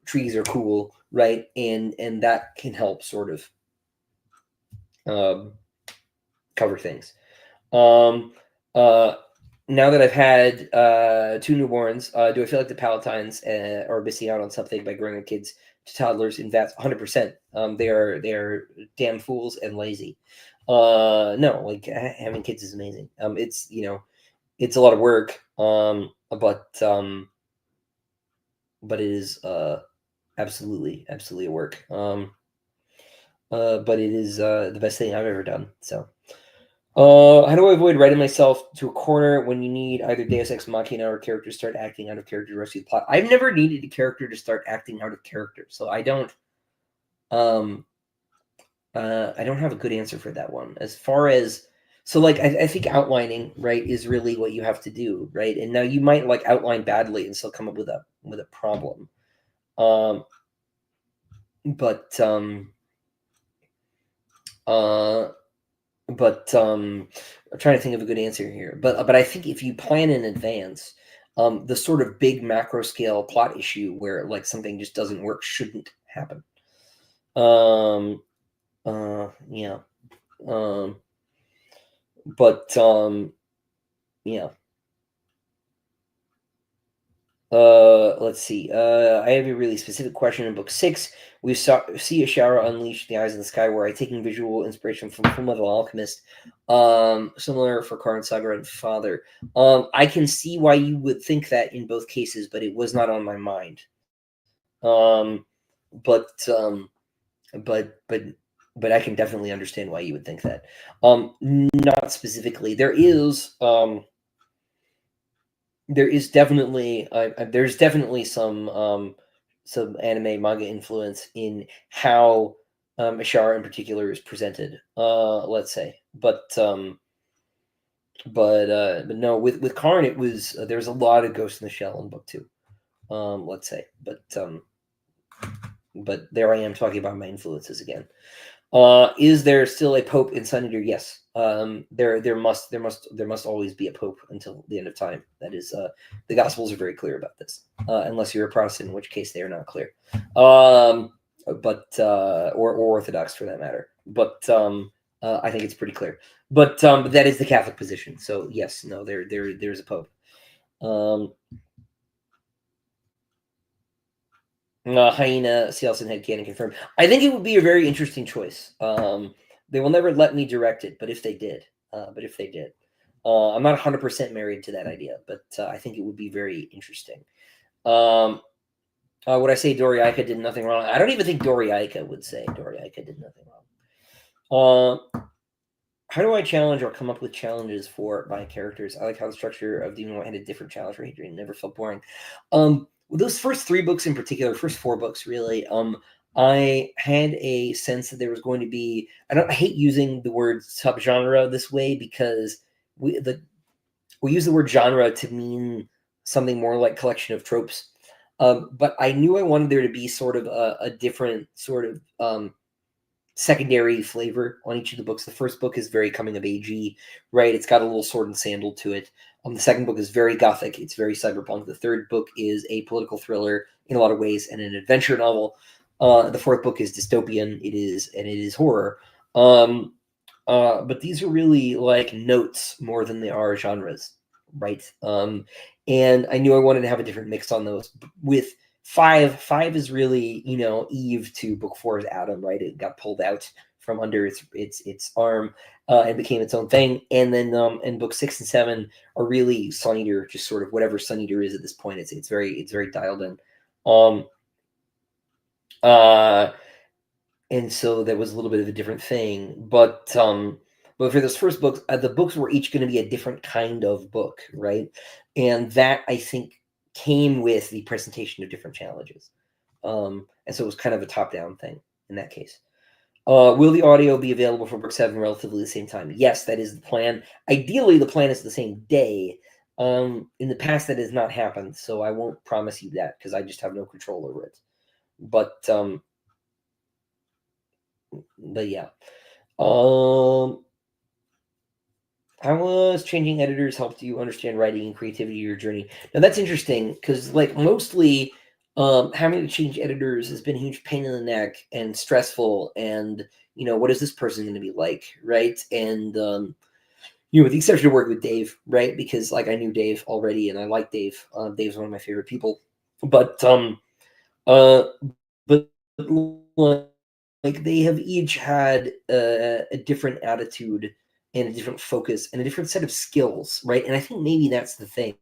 Trees are cool, right? And that can help sort of cover things. Now that I've had 2 newborns, do I feel like the Palatines are missing out on something by growing up kids to toddlers in vats? 100%. They are damn fools and lazy. No, like having kids is amazing. It's a lot of work. But it is absolutely a work. But it is the best thing I've ever done. So. How do I avoid writing myself to a corner when you need either Deus Ex Machina or characters start acting out of character to rescue the plot? I've never needed a character to start acting out of character, so I don't have a good answer for that one. As far as I think outlining, right, is really what you have to do, right? And now you might like outline badly and still come up with a problem. I'm trying to think of a good answer here. But I think if you plan in advance, the sort of big macro scale plot issue where like something just doesn't work shouldn't happen. Yeah. Yeah. Let's see. I have a really specific question in book 6. We see a shower unleash the eyes in the sky, where I taking visual inspiration from Fullmetal Alchemist, similar for Karin Saga and Father. I can see why you would think that in both cases, but it was not on my mind. But I can definitely understand why you would think that. Not specifically. There's definitely some anime manga influence in how Ishara in particular is presented, let's say. But no, with Karn, it was there's a lot of Ghost in the Shell in book two, let's say. But there I am talking about my influences again. Is there still a pope in Sun Eater? Yes. There must always be a pope until the end of time. That is, the Gospels are very clear about this. Unless you're a Protestant, in which case they are not clear. Or Orthodox for that matter. But I think it's pretty clear. But that is the Catholic position. So yes, no, there's a pope. Hyena, Sealson headcanon confirmed. I think it would be a very interesting choice. They will never let me direct it, but if they did, I'm not 100% married to that idea, but I think it would be very interesting. Would I say Doriaika did nothing wrong? I don't even think Doriaika would say Doriaika did nothing wrong. How do I challenge or come up with challenges for my characters? I like how the structure of Demon had a different challenge for Hadrian. Never felt boring. Those first three books in particular, first four books really, I had a sense that there was going to be. I hate using the word subgenre this way because we use the word genre to mean something more like collection of tropes. But I knew I wanted there to be sort of a different sort of secondary flavor on each of the books. The first book is very coming of agey, right? It's got a little sword and sandal to it. The second book is very gothic. It's very cyberpunk. The third book is a political thriller in a lot of ways and an adventure novel. The fourth book is dystopian. It is horror. But these are really like notes more than they are genres, right? And I knew I wanted to have a different mix on those. With five is really, Eve to book four's Adam, right? It got pulled out from under its arm and became its own thing. And then in book 6 and 7 are really Sun Eater, just sort of whatever Sun Eater is at this point. It's very dialed in. And so that was a little bit of a different thing. But for those first books, the books were each going to be a different kind of book, right? And that, I think, came with the presentation of different challenges. And so it was kind of a top-down thing in that case. Will the audio be available for book 7 relatively the same time? Yes, that is the plan. Ideally, the plan is the same day. In the past, that has not happened, so I won't promise you that because I just have no control over it. But yeah. How was changing editors helped you understand writing and creativity your journey? Now that's interesting because like mostly having to change editors has been a huge pain in the neck and stressful, and what is this person going to be like, right? And with the exception of working with Dave, right? Because like I knew Dave already and I like Dave. Dave's one of my favorite people. But but like they have each had a different attitude and a different focus and a different set of skills, right? And I think maybe that's the thing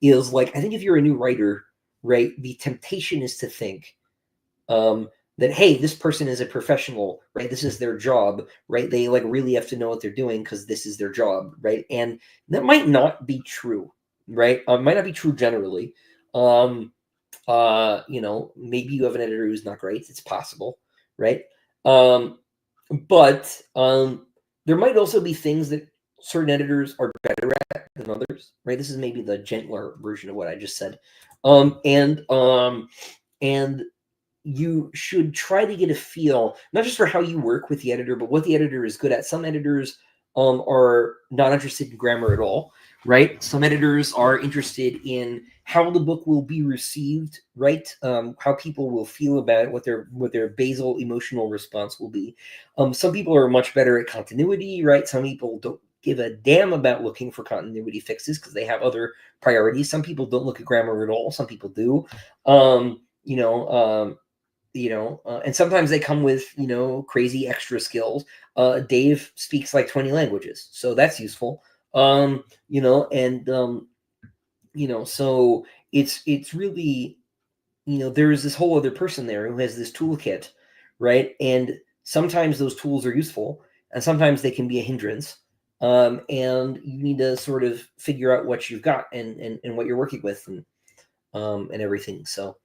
is like I think if you're a new writer, right, the temptation is to think that hey, this person is a professional, right? This is their job, right? They like really have to know what they're doing because this is their job, right? And that might not be true, right? Might not be true generally. Maybe you have an editor who's not great. It's possible, right? But there might also be things that certain editors are better at than others, right? This is maybe the gentler version of what I just said. And you should try to get a feel, not just for how you work with the editor, but what the editor is good at. Some editors are not interested in grammar at all, right? Some editors are interested in how the book will be received, right? How people will feel about it, what their basal emotional response will be. Some people are much better at continuity, right? Some people don't give a damn about looking for continuity fixes because they have other priorities. Some people don't look at grammar at all. Some people do. And sometimes they come with crazy extra skills. Dave speaks like 20 languages, so that's useful. So it's really there is this whole other person there who has this toolkit, right? And sometimes those tools are useful and sometimes they can be a hindrance, and you need to sort of figure out what you've got and what you're working with and everything. So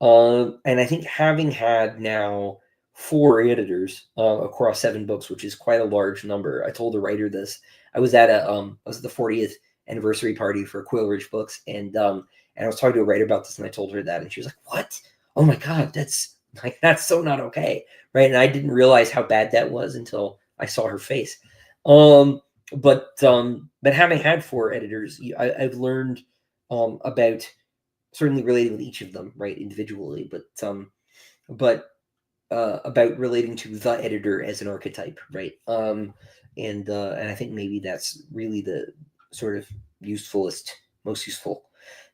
and I think having had now 4 editors across 7 books, which is quite a large number. I told the writer this. I was at the 40th anniversary party for Quill Ridge Books, and I was talking to a writer about this, and I told her that, and she was like, "What? Oh my God, that's so not okay, right?" And I didn't realize how bad that was until I saw her face. But having had 4 editors, I've learned about certainly relating with each of them, right, individually, but about relating to the editor as an archetype, right? And I think maybe that's really the sort of most useful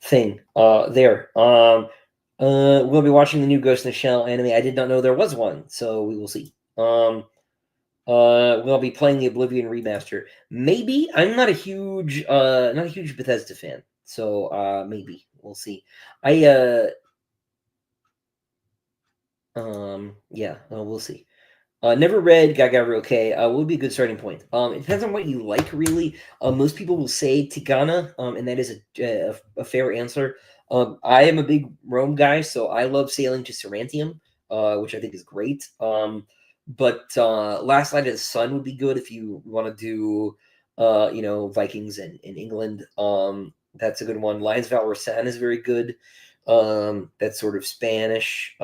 thing there. We'll be watching the new Ghost in the Shell anime. I did not know there was one, so we will see. We'll be playing the Oblivion remaster. Maybe. I'm not a huge Bethesda fan, so maybe we'll see. Yeah, we'll see. Never read Gaga Ruocchio. Would be a good starting point. It depends on what you like, really. Most people will say Tigana, and that is a fair answer. I am a big Rome guy, so I love sailing to Sarantium, which I think is great. But Last Light of the Sun would be good if you want to do, Vikings in England. That's a good one. Lions of Alrasan is very good. That's sort of Spanish.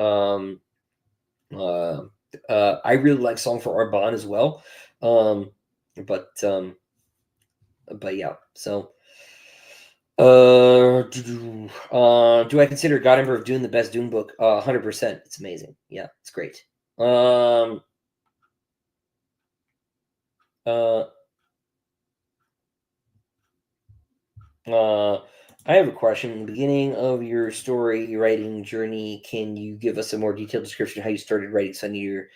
I really like Song for Arban as well. Um, but um, but yeah. So, do I consider God Emperor of Dune the best Dune book? 100%. It's amazing. Yeah, it's great. Um, uh, I have a question. In the beginning of your story writing journey, can you give us a more detailed description of how you started writing Sun Eater?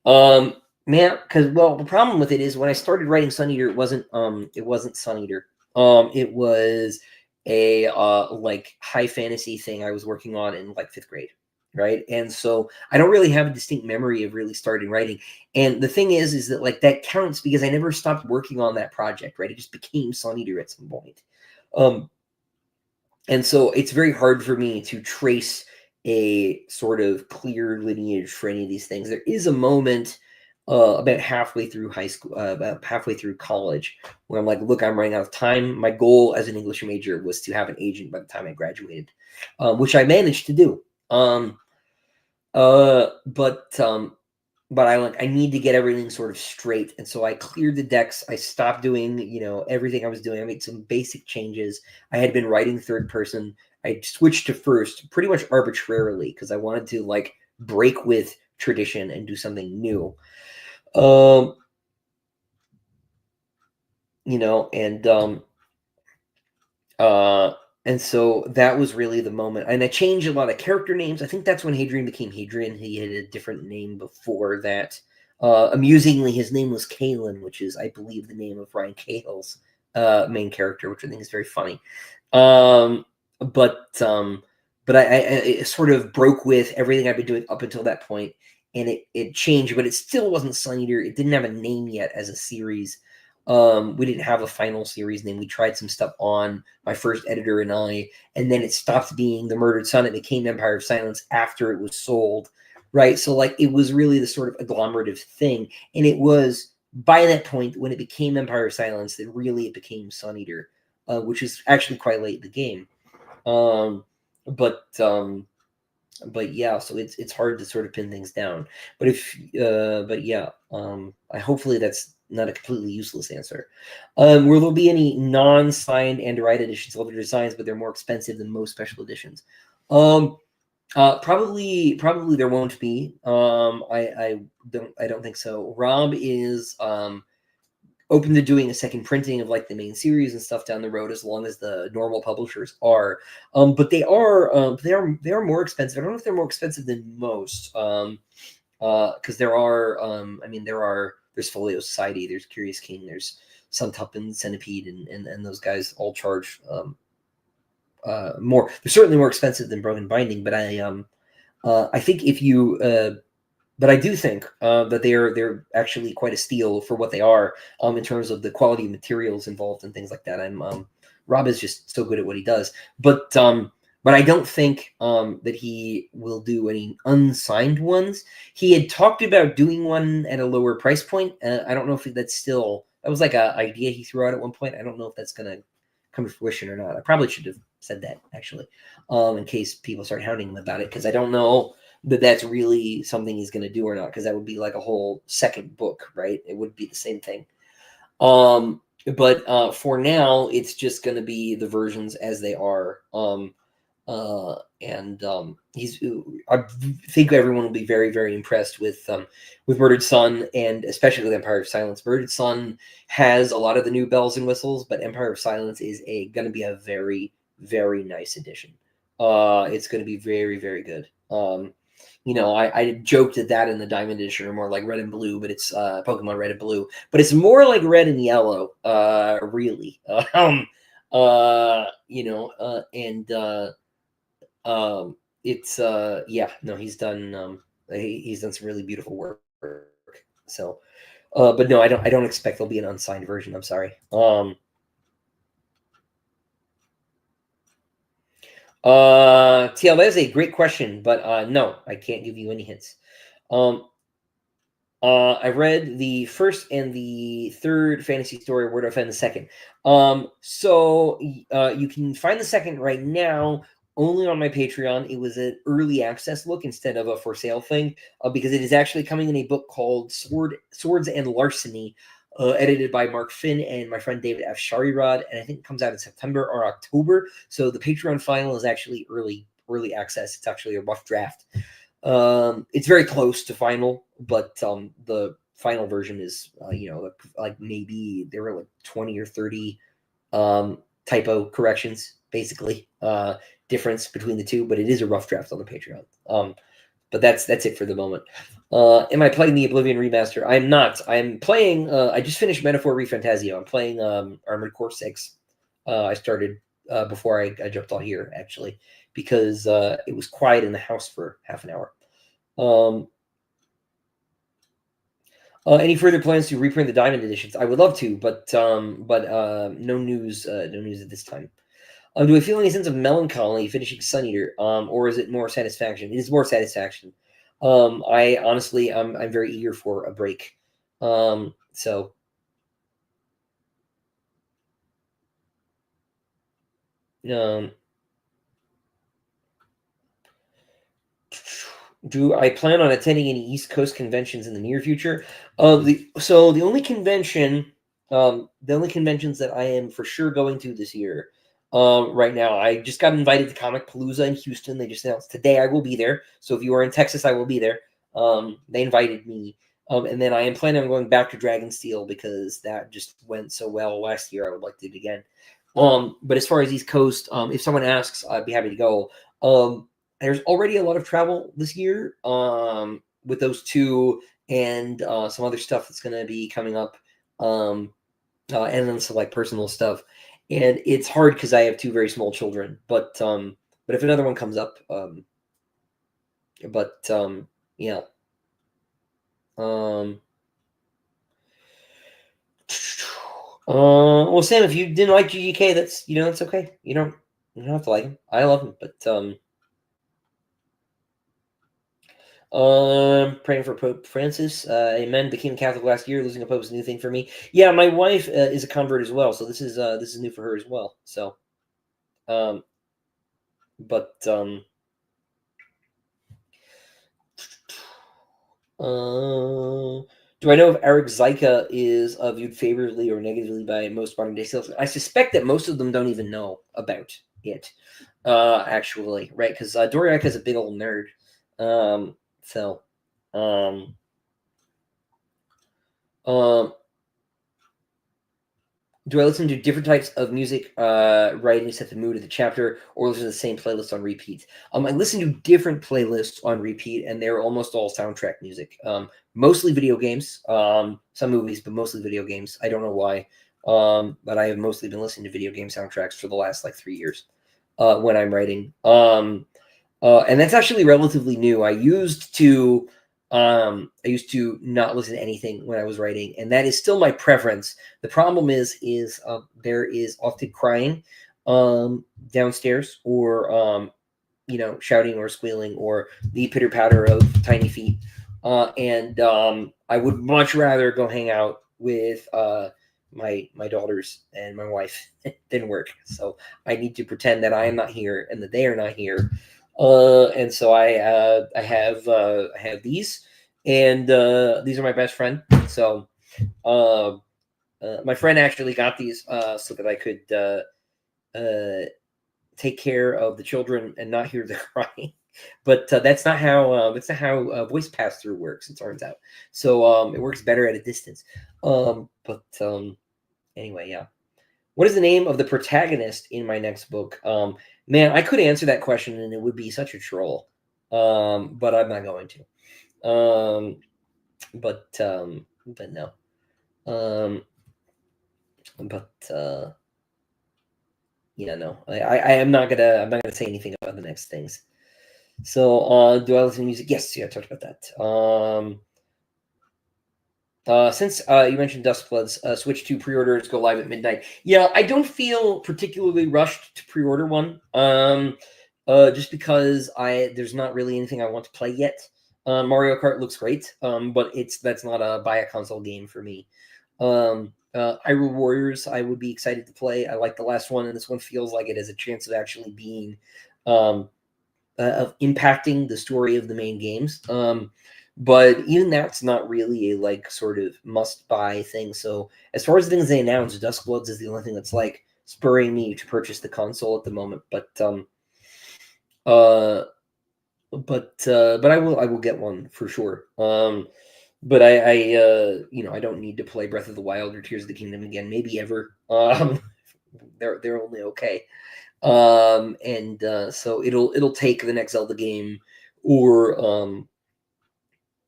Man, because the problem with it is when I started writing Sun Eater, it wasn't Sun Eater. It was a like high fantasy thing I was working on in like 5th grade, right? And so I don't really have a distinct memory of really starting writing. And the thing is that like that counts because I never stopped working on that project, right? It just became Sun Eater at some point. Um, and so it's very hard for me to trace a sort of clear lineage for any of these things. There is a moment about halfway through high school, about halfway through college, where I'm like, look, I'm running out of time. My goal as an English major was to have an agent by the time I graduated, which I managed to do. Um, uh, but um, but I need to get everything sort of straight, and so I cleared the decks. I stopped doing everything I was doing. I made some basic changes. I had been writing 3rd person. I switched to first pretty much arbitrarily because I wanted to like break with tradition and do something new. Um, you know, uh, and so that was really the moment. And I changed a lot of character names. I think that's when Hadrian became Hadrian. He had a different name before that. Amusingly, his name was Kalen, which is, I believe, the name of Ryan Cahill's main character, which I think is very funny. Um, but um, but I sort of broke with everything I've been doing up until that point, and it changed, but it still wasn't Sun Eater. It didn't have a name yet as a series. We didn't have a final series name. We tried some stuff on my first editor and I, and then it stopped being The Murdered Son. It became Empire of Silence after it was sold, right? So like it was really the sort of agglomerative thing, and it was by that point when it became Empire of Silence that really it became Sun Eater, which is actually quite late in the game. Um, but um, but yeah, so it's hard to sort of pin things down. But yeah, I hopefully that's not a completely useless answer. Will there be any non-signed Android editions of other designs, but they're more expensive than most special editions? Um, probably there won't be. I don't think so. Rob is open to doing a second printing of like the main series and stuff down the road, as long as the normal publishers are. But they are more expensive. I don't know if they're more expensive than most. Because there's Folio Society, there's Curious King, there's Sun Tuppen, Centipede, and those guys all charge more. They're certainly more expensive than Broken Binding, but I think if you but I do think that they're actually quite a steal for what they are, in terms of the quality of materials involved and things like that. Rob is just so good at what he does. But but I don't think that he will do any unsigned ones. He had talked about doing one at a lower price point. I don't know if that's still, that was like an idea he threw out at one point. I don't know if that's going to come to fruition or not. I probably should have said that actually, in case people start hounding him about it, because I don't know that that's really something he's going to do or not, because that would be like a whole second book, right? It would be the same thing. But for now, it's just going to be the versions as they are. I think everyone will be very, very impressed with Murdered Sun, and especially with Empire of Silence. Murdered Sun has a lot of the new bells and whistles, but Empire of Silence is going to be a very, very nice addition. It's going to be very, very good. I joked that in the Diamond Edition are more like red and blue, but it's Pokemon Red and Blue, but it's more like red and yellow, really. It's he's done some really beautiful work. So, but no, I don't expect there'll be an unsigned version. I'm sorry. TL, that is a great question, but no, I can't give you any hints. I read the first and the third fantasy story. Where do I find the second? So you can find the second right now only on my Patreon. It was an early access look instead of a for sale thing, because it is actually coming in a book called Swords and Larceny, edited by Mark Finn and my friend David F. Sharirod, and I think it comes out in September or October. So the Patreon final is actually early access. It's actually a rough draft. It's very close to final, but the final version is like maybe there were like 20 or 30 typo corrections, basically, difference between the two, but it is a rough draft on the Patreon. But that's it for the moment. Am I playing the Oblivion remaster? I'm not. I'm playing. I just finished Metaphor ReFantazio. I'm playing Armored Core 6. I started before I jumped on here, actually, because it was quiet in the house for half an hour. Any further plans to reprint the Diamond editions? I would love to, but no news. No news at this time. Do I feel any sense of melancholy finishing Sun Eater, or is it more satisfaction? It is more satisfaction. I honestly, I'm very eager for a break. So. Do I plan on attending any East Coast conventions in the near future? The only conventions that I am for sure going to this year, right now, I just got invited to Comic Palooza in Houston. They just announced today I will be there. So if you are in Texas, I will be there. They invited me, and then I am planning on going back to Dragonsteel because that just went so well last year. I would like to do it again. But as far as East Coast, if someone asks, I'd be happy to go. There's already a lot of travel this year with those two and some other stuff that's going to be coming up, and then some like personal stuff. And it's hard because I have two very small children. But if another one comes up, yeah. Well, Sam, if you didn't like GGK, that's okay. You don't have to like him. I love him, but praying for Pope Francis. Amen. Became Catholic last year. Losing a pope is a new thing for me. Yeah, my wife is a convert as well, so this is new for her as well. So, but do I know if Eric Zyka is viewed favorably or negatively by most modern day salesmen? I suspect that most of them don't even know about it, actually, right? Because Doriak is a big old nerd. So, do I listen to different types of music writing to set the mood of the chapter, or listen to the same playlist on repeat? I listen to different playlists on repeat, and they're almost all soundtrack music. Mostly video games, some movies, but mostly video games. I don't know why, but I have mostly been listening to video game soundtracks for the last like 3 years when I'm writing. And that's actually relatively new. I used to not listen to anything when I was writing, and that is still my preference. The problem is there is often crying downstairs, or shouting or squealing or the pitter patter of tiny feet. And I would much rather go hang out with my daughters and my wife than work. So I need to pretend that I am not here and that they are not here. And so I have these, and these are my best friend. So my friend actually got these so that I could take care of the children and not hear the crying. But that's not how voice pass through works. It turns out, so it works better at a distance. But anyway, yeah. What is the name of the protagonist in my next book? Man, I could answer that question and it would be such a troll. But I'm not going to. But no. But yeah, no. I am not gonna say anything about the next things. So do I listen to music? Yes, yeah, I talked about that. Since you mentioned Duskbloods, Switch 2 pre-orders go live at midnight. Yeah, I don't feel particularly rushed to pre-order one. Just because there's not really anything I want to play yet. Mario Kart looks great, but that's not a buy a console game for me. Hyrule Warriors, I would be excited to play. I like the last one, and this one feels like it has a chance of actually being of impacting the story of the main games. But even that's not really a like sort of must buy thing. So as far as things they announced, Duskbloods is the only thing that's like spurring me to purchase the console at the moment. But I will get one for sure. But I don't need to play Breath of the Wild or Tears of the Kingdom again, maybe ever. They're only okay. And so it'll take the next Zelda game or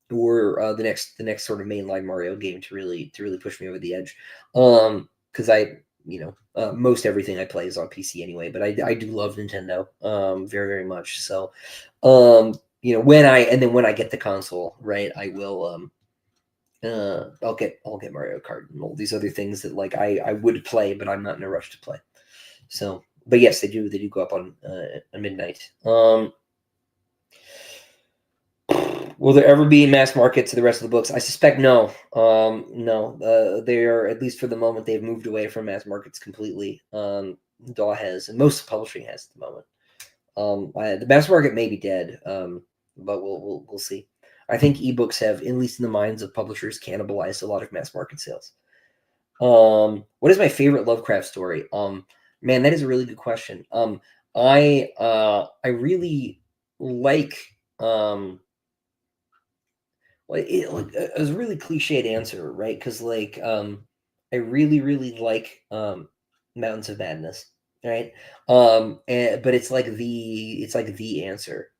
the next sort of mainline Mario game to really push me over the edge. Because most everything I play is on PC anyway, but I do love Nintendo very, very much. So when I get the console, right, I will I'll get Mario Kart and all these other things that like I would play, but I'm not in a rush to play. So, but yes, they do go up on midnight. Will there ever be mass market to the rest of the books? I suspect no. No. They are, at least for the moment, they've moved away from mass markets completely. DAW has, and most publishing has at the moment. The mass market may be dead, but we'll see. I think ebooks have, at least in the minds of publishers, cannibalized a lot of mass market sales. What is my favorite Lovecraft story? Man, that is a really good question. I really like it was a really cliched answer, right? Because like I really like Mountains of Madness, right? But it's like the answer.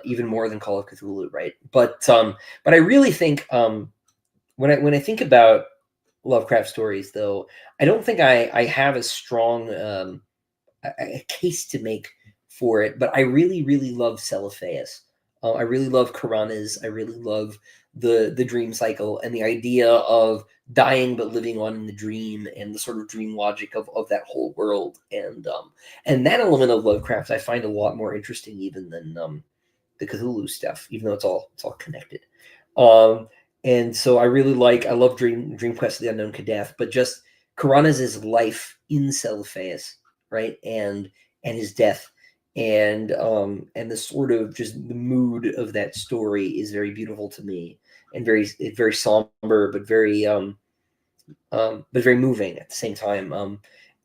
Even more than Call of Cthulhu, right? But I really think when I think about Lovecraft stories, though, I don't think I have a strong a case to make for it, but I really love Celophaeus. I really love Karanas. I really love the dream cycle and the idea of dying but living on in the dream and the sort of dream logic of that whole world. And that element of Lovecraft I find a lot more interesting even than the Cthulhu stuff, even though it's all connected. And so I love Dream Quest of the Unknown Kadath, but just Karanas' life in Celophaeus, right? And his death and the sort of just the mood of that story is very beautiful to me and very somber but very moving at the same time.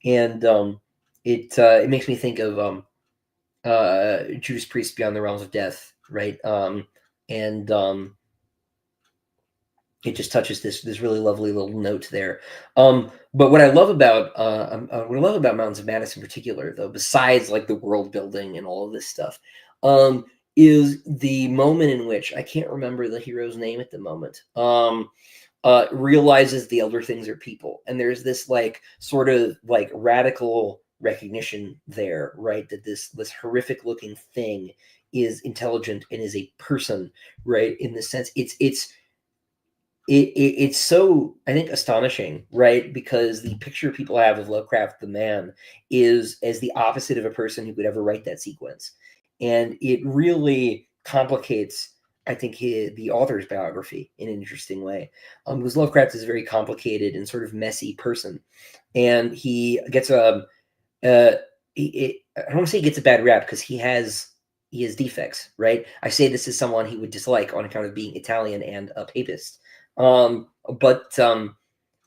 It makes me think of Judas Priest Beyond the Realms of Death, right? And it just touches this really lovely little note there. But what I love about Mountains of Madness in particular, though, besides like the world building and all of this stuff, is the moment in which I can't remember the hero's name at the moment. Realizes the elder things are people, and there's this like sort of like radical recognition there, right? That this horrific looking thing is intelligent and is a person, right? In the sense, it's it's so, I think, astonishing, right? Because the picture people have of Lovecraft the man is as the opposite of a person who could ever write that sequence, and it really complicates, I think, the author's biography in an interesting way. Because Lovecraft is a very complicated and sort of messy person, and he gets a uh, I don't want to say he gets a bad rap because he has defects, right? I say this as someone he would dislike on account of being Italian and a papist. Um, but um,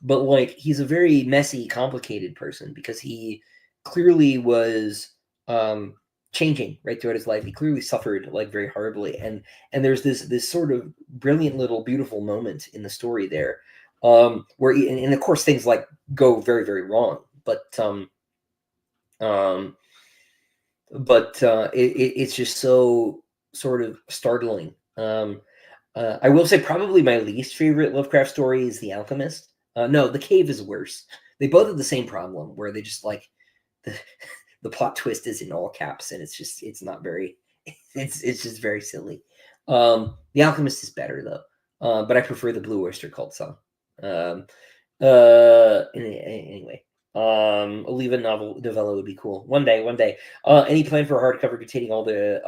but like he's a very messy, complicated person because he clearly was um changing right throughout his life. He clearly suffered like very horribly, and there's this sort of brilliant little beautiful moment in the story there, where and of course things like go very very wrong, um, it's just so sort of startling. I will say probably my least favorite Lovecraft story is The Alchemist. No, The Cave is worse. They both have the same problem where they just like the, the plot twist is in all caps and it's not very it's just very silly. The Alchemist is better though, but I prefer the Blue Oyster Cult song. Um, anyway, Oliva novella would be cool. One day, one day. Any plan for a hardcover containing all the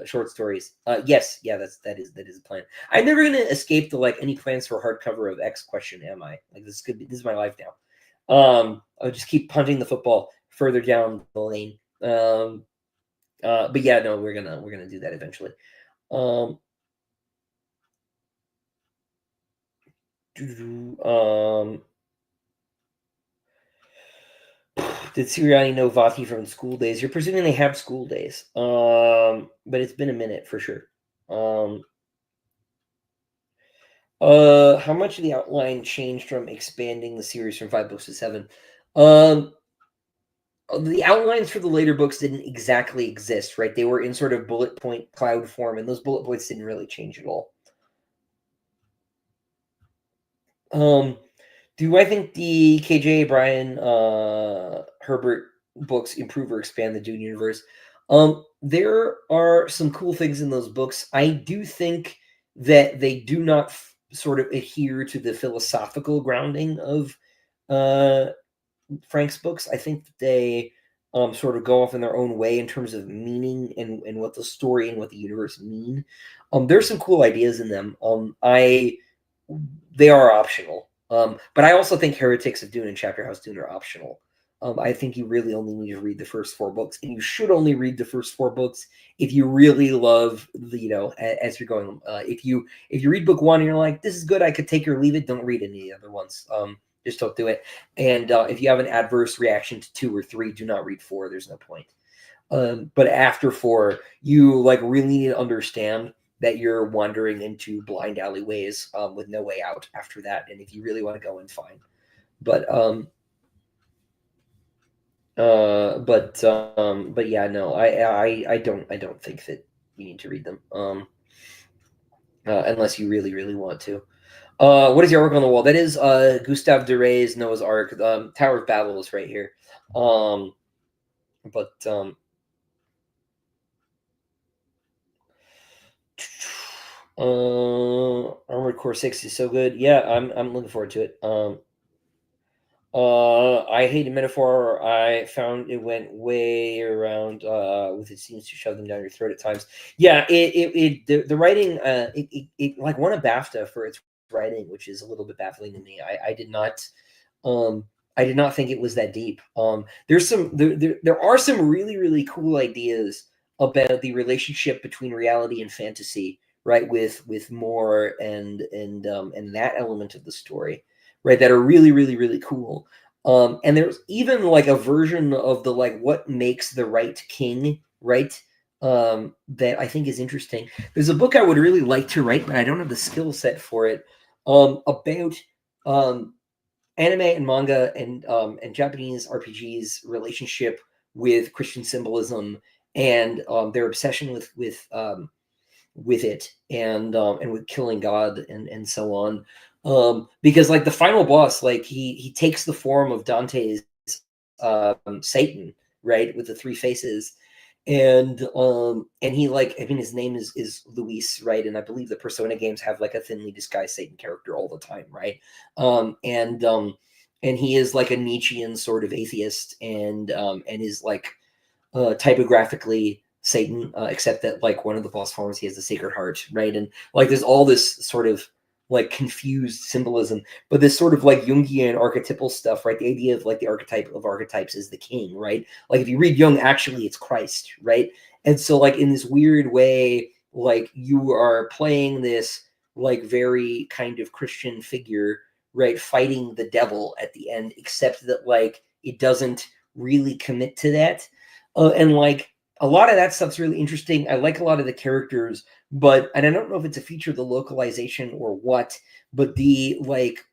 short stories? Yes, yeah, that is a plan. I'm never gonna escape the like any plans for a hardcover of X question, am I? Like this is my life now. I'll just keep punting the football further down the lane. But yeah, no, we're gonna do that eventually. Um, did Sirianni know Vati from school days? You're presuming they have school days. But it's been a minute for sure. How much of the outline changed from expanding the series from 5 books to 7? The outlines for the later books didn't exactly exist, right? They were in sort of bullet point cloud form, and those bullet points didn't really change at all. Do I think the KJ Brian Herbert books improve or expand the Dune universe? There are some cool things in those books. I do think that they do not sort of adhere to the philosophical grounding of uh, Frank's books. I think that they sort of go off in their own way in terms of meaning and what the story and what the universe mean. There's some cool ideas in them. They are optional. But I also think Heretics of Dune and Chapter House Dune are optional. I think you really only need to read the first 4 books, and you should only read the first 4 books if you really love the, as you're going. If you read book 1 and you're like, this is good, I could take or leave it, don't read any of the other ones. Just don't do it. And if you have an adverse reaction to 2 or 3, do not read 4. There's no point. But after 4, you like really need to understand that you're wandering into blind alleyways with no way out after that. And if you really want to go in, fine. But yeah, no, I don't think that you need to read them unless you really really want to. What is your artwork on the wall? That is Gustave Duré's Noah's Ark. Tower of Babel is right here. But Armored Core 6 is so good. Yeah, I'm looking forward to it. I hate a metaphor. I found it went way around with it seems to shove them down your throat at times. Yeah, the writing it like won a BAFTA for its writing, which is a little bit baffling to me. I did not think it was that deep. There are some really really cool ideas about the relationship between reality and fantasy, right? With Moore and that element of the story, right? That are really really really cool. And there's even like a version of the like what makes the right king, right? That I think is interesting. There's a book I would really like to write, but I don't have the skill set for it. About anime and manga and Japanese RPGs relationship with Christian symbolism and their obsession with it and with killing God and so on. Because like the final boss, like he takes the form of Dante's Satan, right, with the 3 faces, and he like, I mean, his name is Luis, right? And I believe the Persona games have like a thinly disguised Satan character all the time, right? And he is like a Nietzschean sort of atheist, and is like typographically Satan, except that like one of the boss forms he has the Sacred Heart, right? And like there's all this sort of like confused symbolism, but this sort of like Jungian archetypal stuff, right? The idea of like the archetype of archetypes is the king, right? Like if you read Jung, actually it's Christ, right? And so like in this weird way, like you are playing this like very kind of Christian figure, right, fighting the devil at the end, except that like it doesn't really commit to that. And like a lot of that stuff's really interesting. I like a lot of the characters, but and I don't know if it's a feature of the localization or what, but the like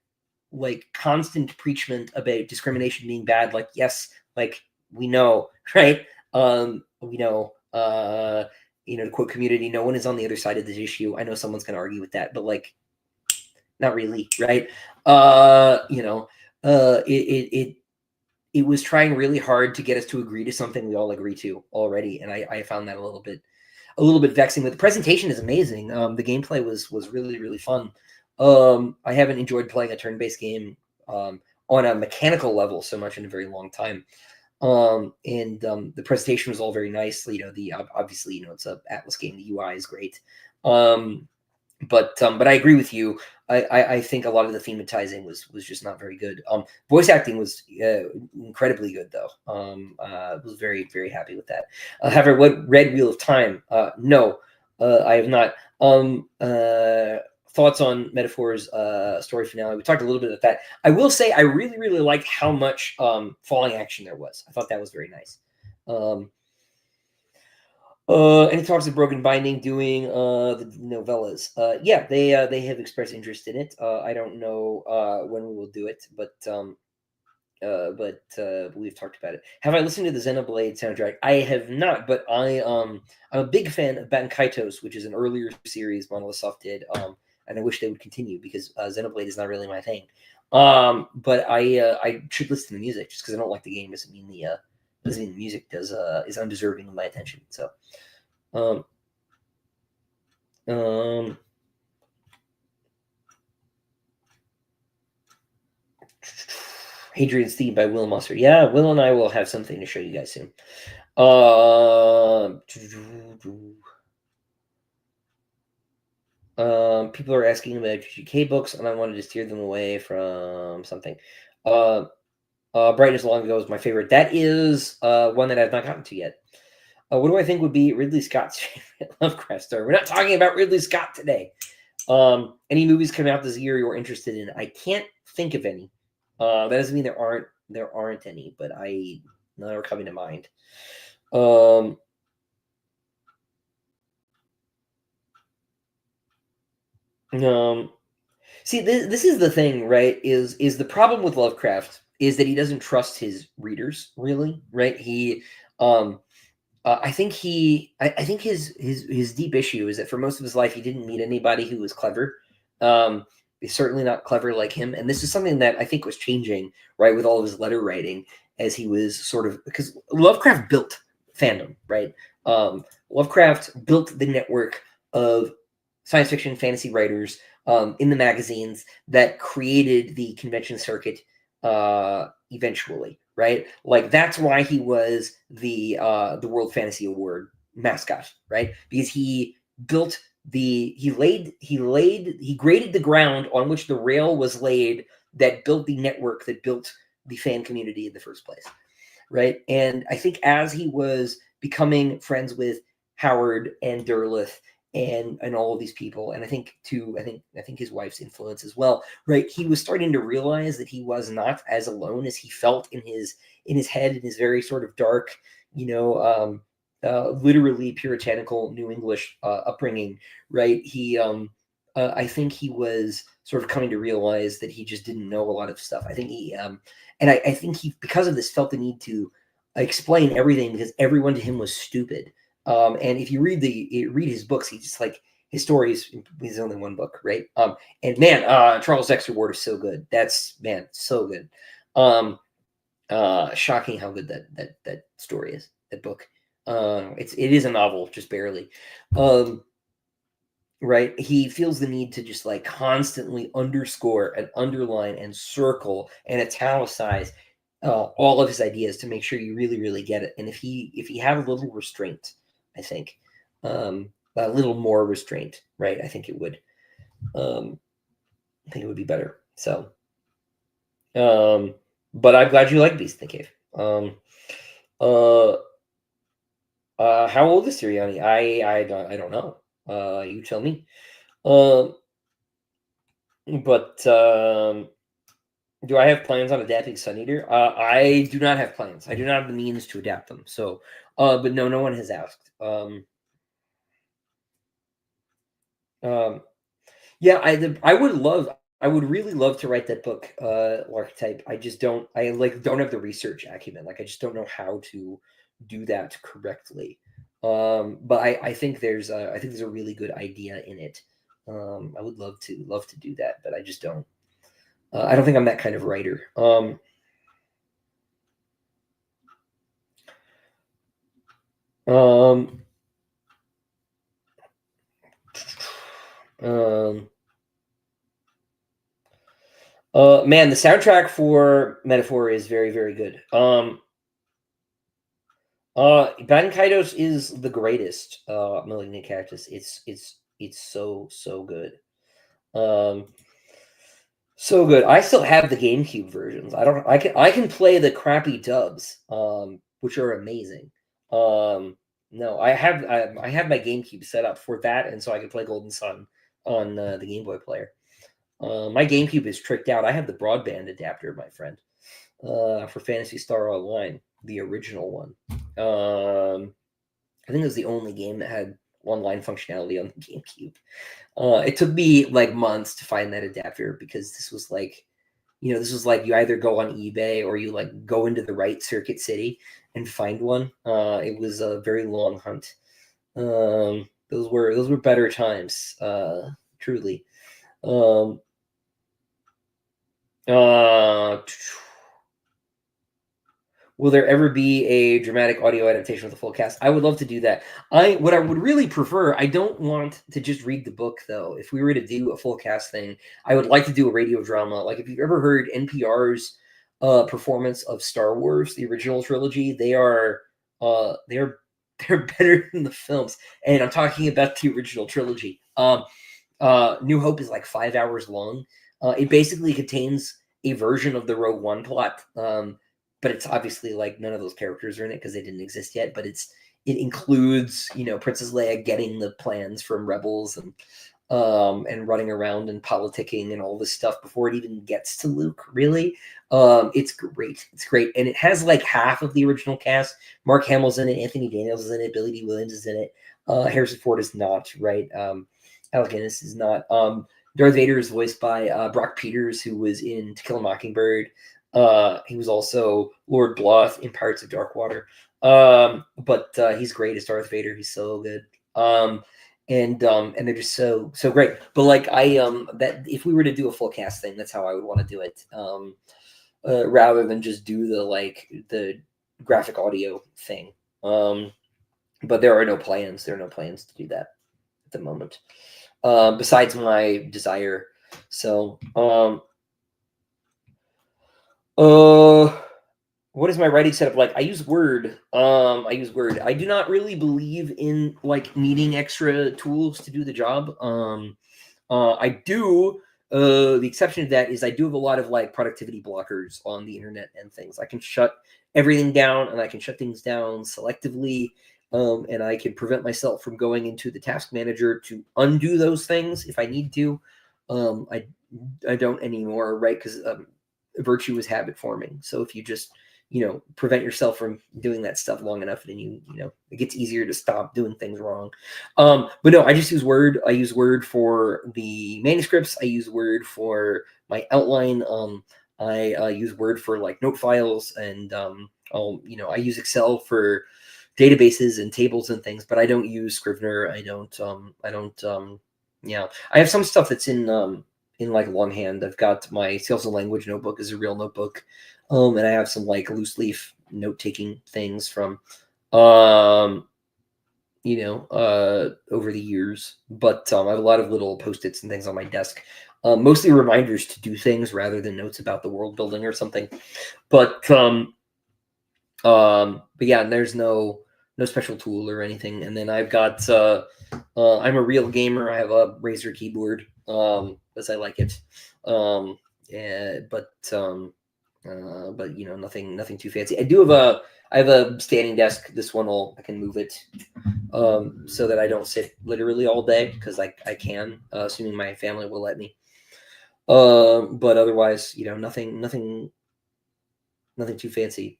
constant preachment about discrimination being bad, like yes, like we know, right? We know, to quote Community, no one is on the other side of this issue. I know someone's gonna argue with that, but like not really, right? It was trying really hard to get us to agree to something we all agree to already, and I found that a little bit vexing. But the presentation is amazing. The gameplay was really really fun. I haven't enjoyed playing a turn-based game on a mechanical level so much in a very long time. And the presentation was all very nice. The obviously it's a Atlas game. The UI is great. But I agree with you. I think a lot of the thematizing was just not very good. Voice acting was incredibly good though. Was very very happy with that. Have I read Wheel of Time? No, I have not. Thoughts on Metaphor's story finale? We talked a little bit about that. I will say I really really liked how much falling action there was. I thought that was very nice. And he talks of Broken Binding doing the novellas. Yeah, they have expressed interest in it. I don't know when we will do it, but we've talked about it. Have I listened to the Xenoblade soundtrack? I have not, but I'm a big fan of Bankaitos, which is an earlier series Monolith Soft did, and I wish they would continue because Xenoblade is not really my thing. But I should listen to the music just because I don't like the game doesn't mean the music is undeserving of my attention. So. Um, um, Hadrian's Theme by Will Musser. Yeah, Will and I will have something to show you guys soon. People are asking about GK books, and I wanted to steer them away from something. Brightness Long Ago is my favorite. That is one that I've not gotten to yet. What do I think would be Ridley Scott's favorite Lovecraft story? We're not talking about Ridley Scott today. Any movies coming out this year you're interested in? I can't think of any. That doesn't mean there aren't any, but none are coming to mind. See, this is the thing, right? Is the problem with Lovecraft is that he doesn't trust his readers, really, right? I think his deep issue is that for most of his life he didn't meet anybody who was clever. He's certainly not clever like him, and this is something that I think was changing, right, with all of his letter writing as he was sort of because Lovecraft built fandom, right? Lovecraft built the network of science fiction fantasy writers in the magazines that created the convention circuit eventually, right? Like that's why he was the World Fantasy Award mascot, right? Because he built he graded the ground on which the rail was laid that built the network that built the fan community in the first place, right? And I think as he was becoming friends with Howard and Derleth and all of these people, and I think too, I think his wife's influence as well, right? He was starting to realize that he was not as alone as he felt in his head, in his very sort of dark, literally puritanical New English upbringing, right? I think he was sort of coming to realize that he just didn't know a lot of stuff. I think I think he, because of this, felt the need to explain everything because everyone to him was stupid. And if you read his books, he just like his stories. He's only one book, right? And man, Charles Dexter Ward is so good. That's man, so good. Shocking how good that story is. That book. It is a novel, just barely. Right, he feels the need to just like constantly underscore and underline and circle and italicize all of his ideas to make sure you really really get it. And if he had a little restraint, I think, a little more restraint, right, um I think it would be better. So but I'm glad you like Beast in the Cave. Uh how old is Sirianni? I don't know. You tell me. um but Do I have plans on adapting Sun Eater? I do not have plans. I do not have the means to adapt them. So, but no, no one has asked. Um, yeah, I would really love to write that book, Archetype. I just don't. I like don't have the research acumen. Like, I just don't know how to do that correctly. But I think there's a really good idea in it. I would love to do that, but I just don't. I don't think I'm that kind of writer. Um, um, man, the soundtrack for Metaphor is very, very good. Baten Kaitos is the greatest. Malignant Cactus. It's so so good. Um, so good. I still have the GameCube versions. I don't. I can play the crappy dubs, which are amazing. No, I have my GameCube set up for that, and so I can play Golden Sun on the Game Boy player. My GameCube is tricked out. I have the broadband adapter, my friend, for Phantasy Star Online, the original one. I think it was the only game that had online functionality on the GameCube. It took me like months to find that adapter because this was like you either go on eBay or you like go into the right Circuit City and find one. It was a very long hunt. Those were better times, truly. Um, uh, will there ever be a dramatic audio adaptation with a full cast? I would love to do that. What I would really prefer, I don't want to just read the book though. If we were to do a full cast thing, I would like to do a radio drama. Like if you've ever heard NPR's performance of Star Wars, the original trilogy, they're they're better than the films. And I'm talking about the original trilogy. New Hope is like 5 hours long. It basically contains a version of the Rogue One plot, but it's obviously like none of those characters are in it because they didn't exist yet. But it includes Princess Leia getting the plans from rebels and running around and politicking and all this stuff before it even gets to Luke. Really, it's great. It's great, and it has like half of the original cast. Mark Hamill's in it. Anthony Daniels is in it. Billy D. Williams is in it. Harrison Ford is not, right. Alec Guinness is not. Darth Vader is voiced by Brock Peters, who was in To Kill a Mockingbird. He was also Lord Bloth in Pirates of Darkwater. But he's great as Darth Vader. He's so good. And they're just so so great. But like that if we were to do a full cast thing, that's how I would want to do it. Rather than just do the graphic audio thing. But there are no plans. There are no plans to do that at the moment. Besides my desire. So, what is my writing setup like? I use Word. I do not really believe in like needing extra tools to do the job. I do. The exception to that is I do have a lot of like productivity blockers on the internet and things. I can shut everything down and I can shut things down selectively. And I can prevent myself from going into the task manager to undo those things if I need to. I don't anymore, right? Because virtue is habit forming. So if you just prevent yourself from doing that stuff long enough, then it gets easier to stop doing things wrong. But no, I just use Word. I use Word for the manuscripts. I use Word for my outline. I use Word for like note files, and I use Excel for databases and tables and things, but I don't use Scrivener. I don't. I have some stuff that's in like longhand. I've got my Sales and Language notebook is a real notebook. And I have some like loose leaf note taking things from um, over the years. But I have a lot of little post-its and things on my desk, mostly reminders to do things rather than notes about the world building or something. But yeah, and there's no special tool or anything. And then I've got I'm a real gamer. I have a Razer keyboard, because I like it. Yeah, but nothing too fancy. I have a standing desk. This one I can move it, so that I don't sit literally all day, because I can, assuming my family will let me. But otherwise, nothing too fancy.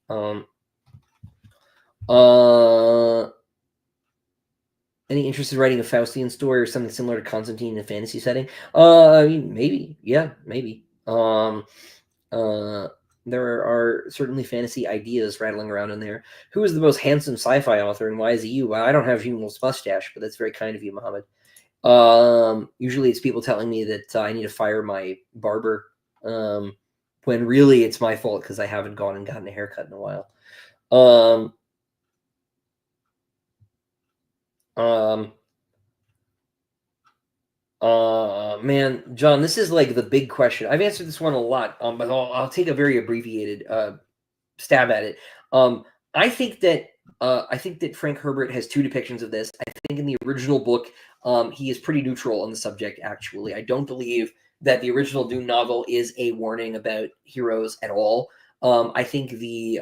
Any interest in writing a Faustian story or something similar to Constantine in a fantasy setting? I mean, maybe. Yeah, maybe. There are certainly fantasy ideas rattling around in there. Who is the most handsome sci-fi author, and why is it you? Well, I don't have Gene Wolfe's mustache, but that's very kind of you, Mohammed. Usually it's people telling me that I need to fire my barber, when really it's my fault because I haven't gone and gotten a haircut in a while. Man, John, this is like the big question. I've answered this one a lot, but I'll take a very abbreviated stab at it. I think that Frank Herbert has two depictions of this. I think in the original book, he is pretty neutral on the subject. Actually, I don't believe that the original Dune novel is a warning about heroes at all. I think the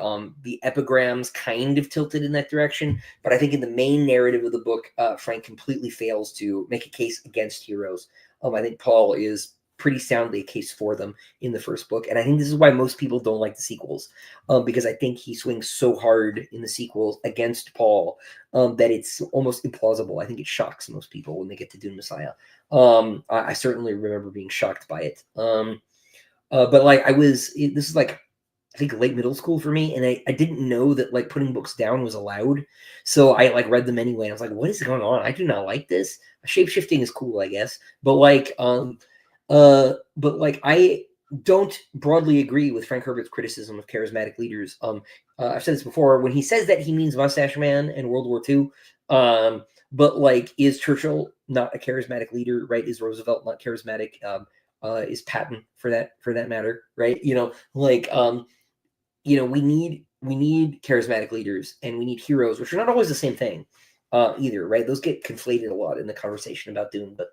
epigrams kind of tilted in that direction, but I think in the main narrative of the book, Frank completely fails to make a case against heroes. I think Paul is pretty soundly a case for them in the first book, and I think this is why most people don't like the sequels, because I think he swings so hard in the sequels against Paul, that it's almost implausible. I think it shocks most people when they get to Dune Messiah. I certainly remember being shocked by it. But like this is like, I think late middle school for me, and I didn't know that like putting books down was allowed. So I like read them anyway. And I was like, what is going on? I do not like this. Shape shifting is cool, I guess. But I don't broadly agree with Frank Herbert's criticism of charismatic leaders. I've said this before. When he says that, he means Mustache Man and World War II. But like, is Churchill not a charismatic leader, right? Is Roosevelt not charismatic? Is Patton for that matter, right? We need charismatic leaders, and we need heroes, which are not always the same thing, either, right? Those get conflated a lot in the conversation about Dune, but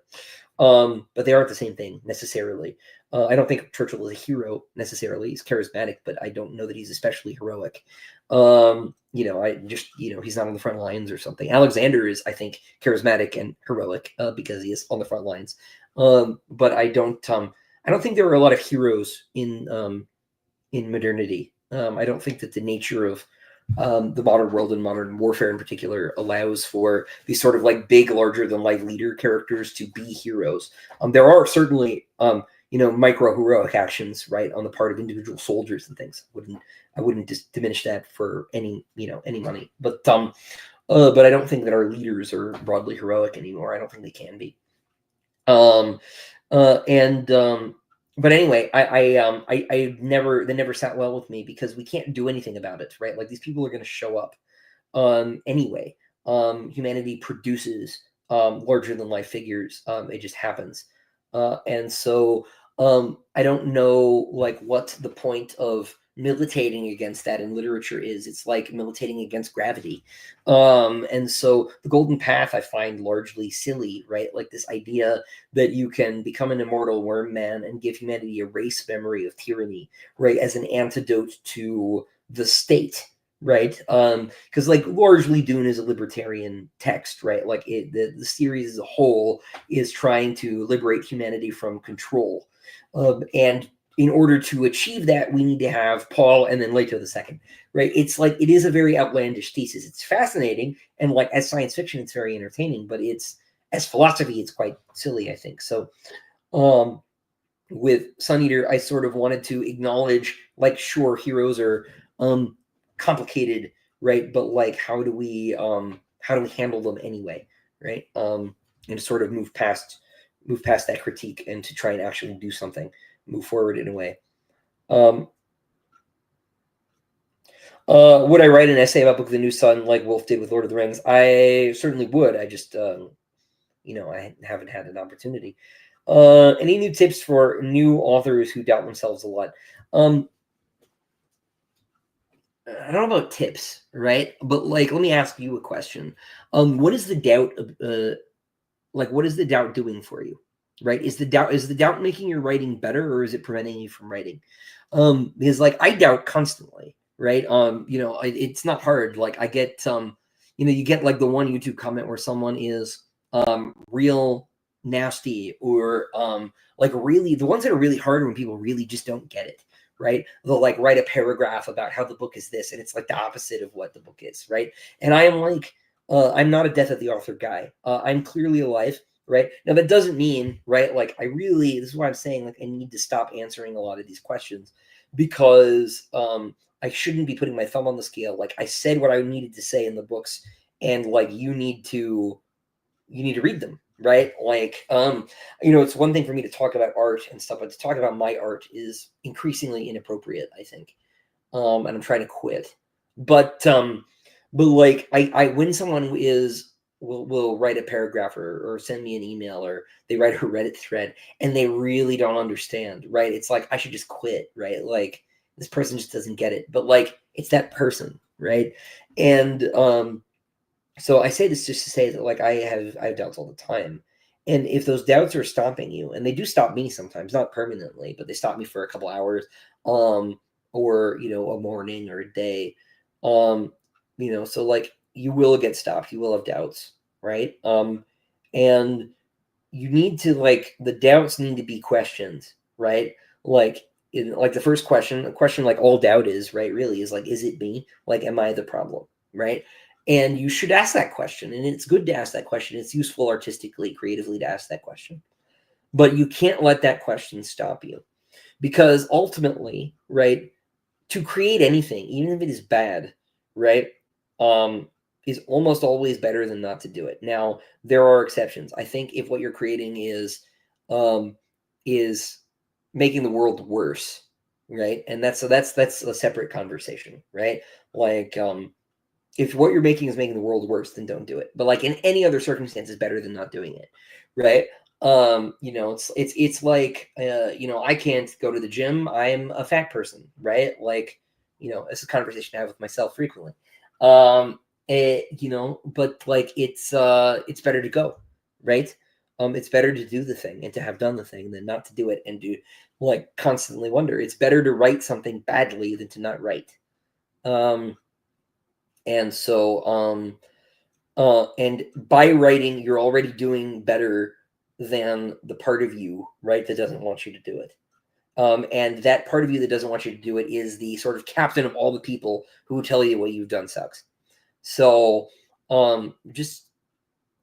they aren't the same thing necessarily. I don't think Churchill is a hero necessarily. He's charismatic, but I don't know that he's especially heroic. He's not on the front lines or something. Alexander is, I think, charismatic and heroic, because he is on the front lines. But I don't think there are a lot of heroes in modernity. I don't think that the nature of the modern world and modern warfare in particular allows for these sort of like big, larger than life leader characters to be heroes. There are certainly micro heroic actions, right, on the part of individual soldiers and things. I wouldn't just diminish that for any money. But I don't think that our leaders are broadly heroic anymore. I don't think they can be. But anyway, I never sat well with me, because we can't do anything about it, right? Like, these people are going to show up anyway. Humanity produces larger than life figures. It just happens. And so I don't know like what the point of militating against that in literature is. It's like militating against gravity. And so the golden path I find largely silly, right? Like this idea that you can become an immortal worm man and give humanity a race memory of tyranny, right, as an antidote to the state, right? Because like largely Dune is a libertarian text, right? Like the series as a whole is trying to liberate humanity from control, and in order to achieve that, we need to have Paul and then Leto II, right? It's like, it is a very outlandish thesis. It's fascinating, and like as science fiction, it's very entertaining, but it's, as philosophy, it's quite silly, I think. So with Sun Eater, I sort of wanted to acknowledge, like, sure, heroes are complicated, right? But like, how do we handle them anyway, right? And to sort of move past that critique, and to try and actually do something, move forward in a way. Would I write an essay about Book of the New Sun like Wolfe did with Lord of the Rings? I certainly would. I just, I haven't had an opportunity. Any new tips for new authors who doubt themselves a lot? I don't know about tips, right? But like, let me ask you a question. What is the doubt? What is the doubt doing for you? Right? Is the doubt making your writing better, or is it preventing you from writing? Because like I doubt constantly, right? It's not hard. Like I get, you get like the one YouTube comment where someone is real nasty, or like really the ones that are really hard when people really just don't get it, right? They'll like write a paragraph about how the book is this, and it's like the opposite of what the book is, right? And I am like, I'm not a death of the author guy. I'm clearly alive, right? Now that doesn't mean, right? Like this is why I'm saying like I need to stop answering a lot of these questions, because I shouldn't be putting my thumb on the scale. Like I said what I needed to say in the books, and like you need to read them, right? Like it's one thing for me to talk about art and stuff, but to talk about my art is increasingly inappropriate, I think. And I'm trying to quit. But like I when someone will write a paragraph, or send me an email, or they write a Reddit thread and they really don't understand, right? It's like I should just quit, right? Like this person just doesn't get it. But like it's that person, right? And so I say this just to say that like I have doubts all the time. And if those doubts are stopping you, and they do stop me sometimes, not permanently, but they stop me for a couple hours, or a morning or a day, so like you will get stopped, you will have doubts, right? And you need to, like, the doubts need to be questioned, right? Like in like the first question, a question like all doubt is, right, really is like, is it me? Like, am I the problem? Right? And you should ask that question. And it's good to ask that question. It's useful artistically, creatively to ask that question. But you can't let that question stop you. Because ultimately, right, to create anything, even if it is bad, right, is almost always better than not to do it. Now, there are exceptions. I think if what you're creating um, is making the world worse, right, and that's a separate conversation, right? Like, if what you're making is making the world worse, then don't do it. But like in any other circumstance, is better than not doing it, right? It's like I can't go to the gym. I'm a fat person, right? Like, it's a conversation I have with myself frequently. But like it's better to go, right? It's better to do the thing and to have done the thing than not to do it and do, like, constantly wonder. It's better to write something badly than to not write. And so and by writing, you're already doing better than the part of you, right, that doesn't want you to do it. And that part of you that doesn't want you to do it is the sort of captain of all the people who tell you what you've done sucks. So just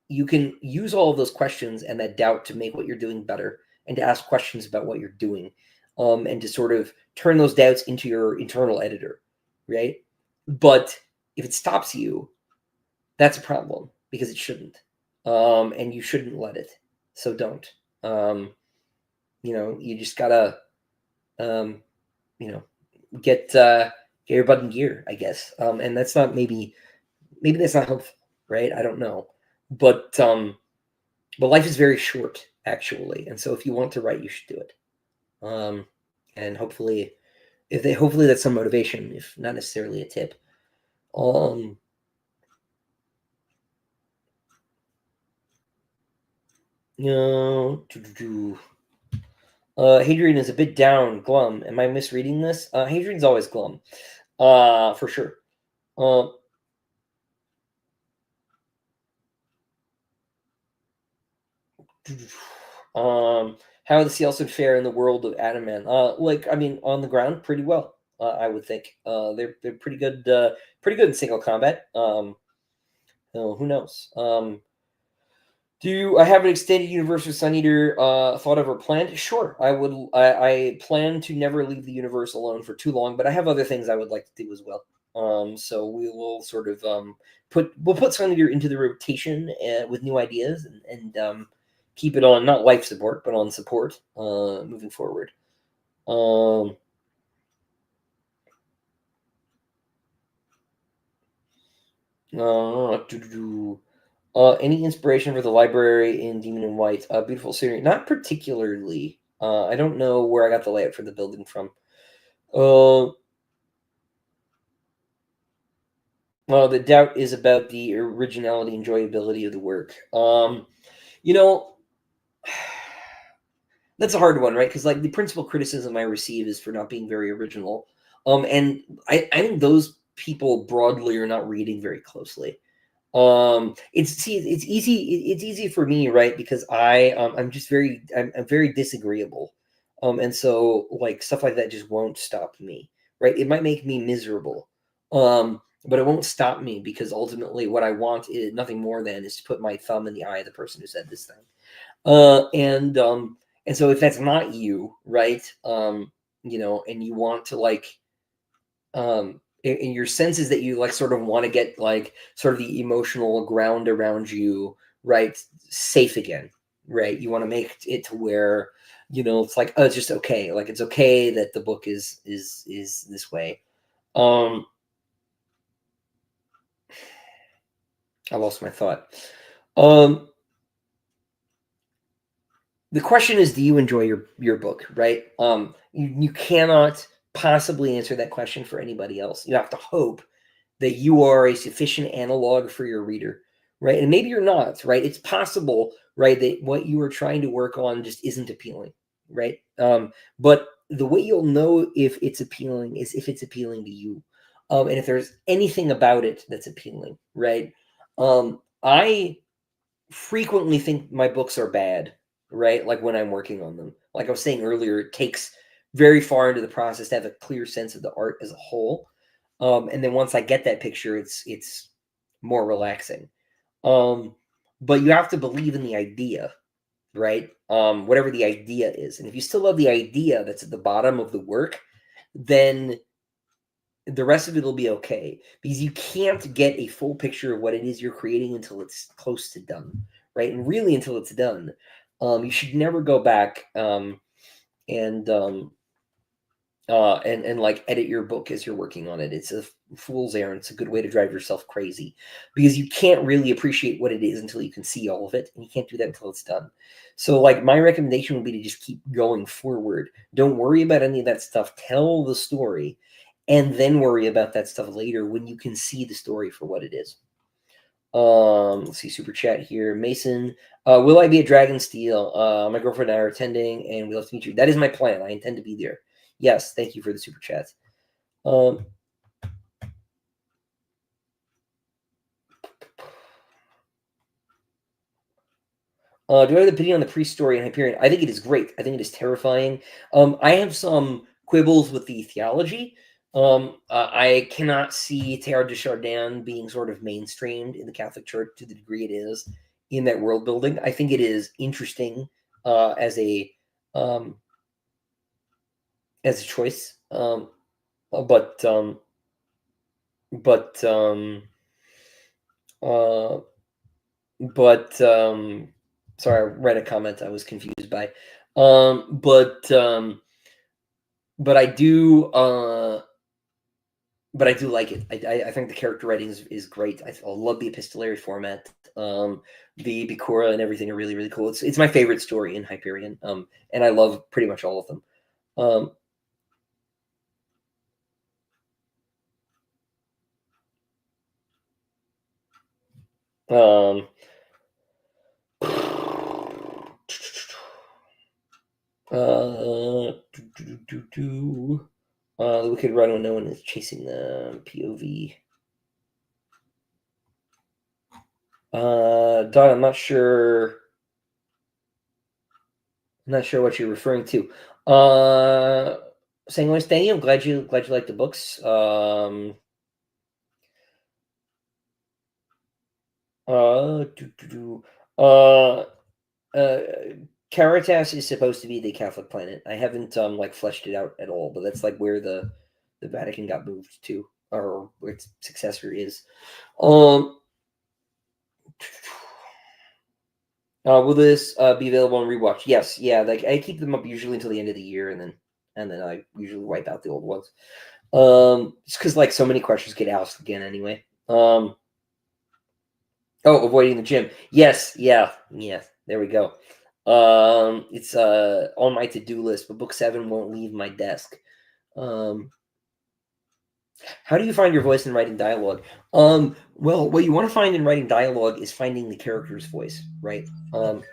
you can use all of those questions and that doubt to make what you're doing better, and to ask questions about what you're doing, and to sort of turn those doubts into your internal editor, right? But if it stops you, that's a problem, because it shouldn't. And you shouldn't let it. So don't. You just gotta, um, you know, get your butt in gear, I guess. And that's not, maybe that's not helpful, right? I don't know, but life is very short, actually, and so if you want to write, you should do it. And hopefully that's some motivation, if not necessarily a tip. Um, Hadrian is a bit down, glum. Am I misreading this? Hadrian's always glum, for sure. How the Sealson fare in the world of Adaman? Like, I mean, on the ground, pretty well. I would think. They're pretty good. Pretty good in single combat. Who knows? Do I have an extended universe with Sun Eater thought of or planned? Sure, I would. I plan to never leave the universe alone for too long, but I have other things I would like to do as well. So we will sort of put Sun Eater into the rotation with new ideas, and keep it on, not life support, but on support moving forward. Any inspiration for the library in Demon and White? Beautiful scenery. Not particularly. I don't know where I got the layout for the building from. Well, the doubt is about the originality, enjoyability of the work. You know, that's a hard one, right? Because like the principal criticism I receive is for not being very original. And I think those people broadly are not reading very closely. It's easy for me, right? Because I'm very disagreeable. And so like stuff like that just won't stop me, right? It might make me miserable. But it won't stop me because ultimately what I want is nothing more than is to put my thumb in the eye of the person who said this thing. And so if that's not you, right? And you want to like in your senses that you like sort of want to get like sort of the emotional ground around you, right, safe again, right? You want to make it to where it's like, oh, it's just okay, like it's okay that the book is this way. I lost my thought. The question is, do you enjoy your book, right? You cannot possibly answer that question for anybody else. You have to hope that you are a sufficient analog for your reader, right? And maybe you're not, right? It's possible, right, that what you are trying to work on just isn't appealing, right? But the way you'll know if it's appealing is if it's appealing to you, and if there's anything about it that's appealing, right? I frequently think my books are bad, right? Like when I'm working on them. Like I was saying earlier, it takes very far into the process to have a clear sense of the art as a whole. And then once I get that picture, it's more relaxing. Um, but you have to believe in the idea, right? Whatever the idea is. And if you still love the idea that's at the bottom of the work, then the rest of it will be okay, because you can't get a full picture of what it is you're creating until it's close to done, right? And really until it's done. You should never go back and like edit your book as you're working on it. It's a fool's errand. It's a good way to drive yourself crazy, because you can't really appreciate what it is until you can see all of it, and you can't do that until it's done. So like my recommendation would be to just keep going forward. Don't worry about any of that stuff. Tell the story, and then worry about that stuff later when you can see the story for what it is. Let's see, super chat here. Mason, will I be at Dragonsteel? My girlfriend and I are attending, and we love to meet you. That is my plan. I intend to be there. Yes, thank you for the super chat. Do I have an opinion on the pre-story and Hyperion? I think it is great. I think it is terrifying. I have some quibbles with the theology. I cannot see Teilhard de Chardin being sort of mainstreamed in the Catholic Church to the degree it is in that world building. I think it is interesting as a choice, but sorry, I read a comment I was confused by. But I do like it. I think the character writing is great. I love the epistolary format. The Bikura and everything are really, really cool. It's my favorite story in Hyperion. And I love pretty much all of them. The Wicked Run when no one is chasing them. POV. Don, I'm not sure. I'm not sure what you're referring to. Saying thank you. I'm glad you like the books. Caritas is supposed to be the Catholic planet. I haven't like fleshed it out at all, but that's like where the Vatican got moved to, or where its successor is. Will this be available on rewatch? Yes, yeah. Like I keep them up usually until the end of the year, and then I usually wipe out the old ones. Just because like so many questions get asked again anyway. Oh, avoiding the gym. Yes, yeah, yeah. There we go. It's on my to-do list, but book 7 won't leave my desk. Um, how do you find your voice in writing dialogue? Well, what you want to find in writing dialogue is finding the character's voice, right?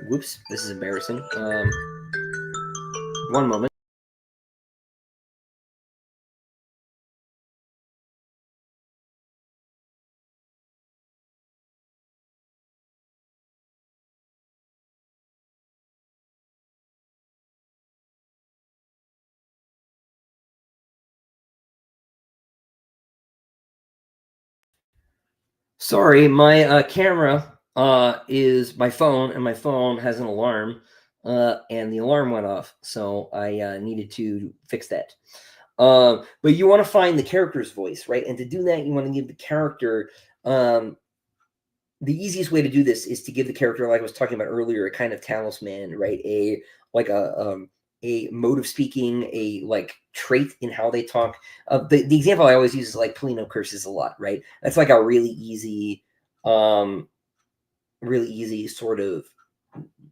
Whoops, this is embarrassing. One moment. Sorry, my camera is my phone, and my phone has an alarm, and the alarm went off, so I needed to fix that. But you want to find the character's voice, right? And to do that, you want to give the character. The easiest way to do this is to give the character, like I was talking about earlier, a kind of talisman, right? A mode of speaking, a like trait in how they talk. The example I always use is like Polino curses a lot, right? That's like a really easy sort of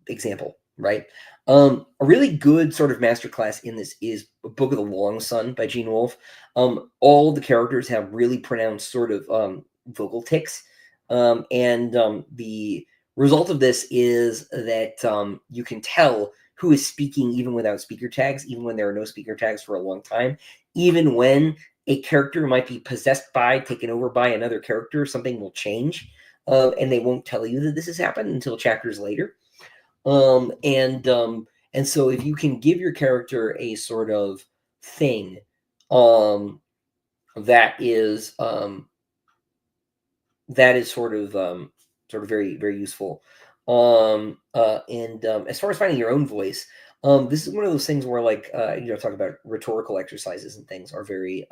example, right? A really good sort of masterclass in this is Book of the Long Sun by Gene Wolfe. All the characters have really pronounced sort of vocal tics, and the result of this is that you can tell who is speaking even without speaker tags, even when there are no speaker tags for a long time, even when a character might be possessed by, taken over by another character, something will change, and they won't tell you that this has happened until chapters later. Um, and um, and so if you can give your character a sort of thing, um, that is sort of very very useful. And As far as finding your own voice, this is one of those things where like talk about rhetorical exercises and things are very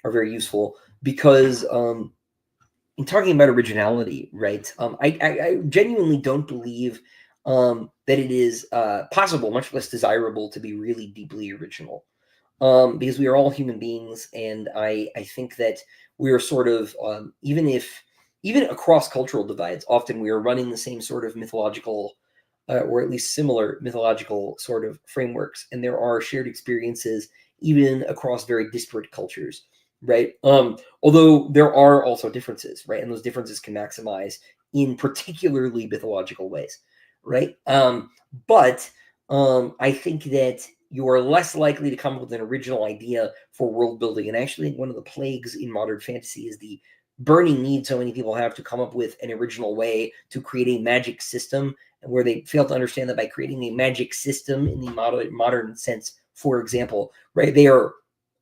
useful because in talking about originality, right? I genuinely don't believe that it is possible, much less desirable, to be really deeply original, because we are all human beings, and I think that we are sort of even across cultural divides, often we are running the same sort of mythological or at least similar mythological sort of frameworks, and there are shared experiences even across very disparate cultures, right? Although there are also differences, right? And those differences can maximize in particularly mythological ways, right? But I think that you are less likely to come up with an original idea for world building. And actually, one of the plagues in modern fantasy is the burning need so many people have to come up with an original way to create a magic system, where they fail to understand that by creating a magic system in the modern sense, for example, right, they are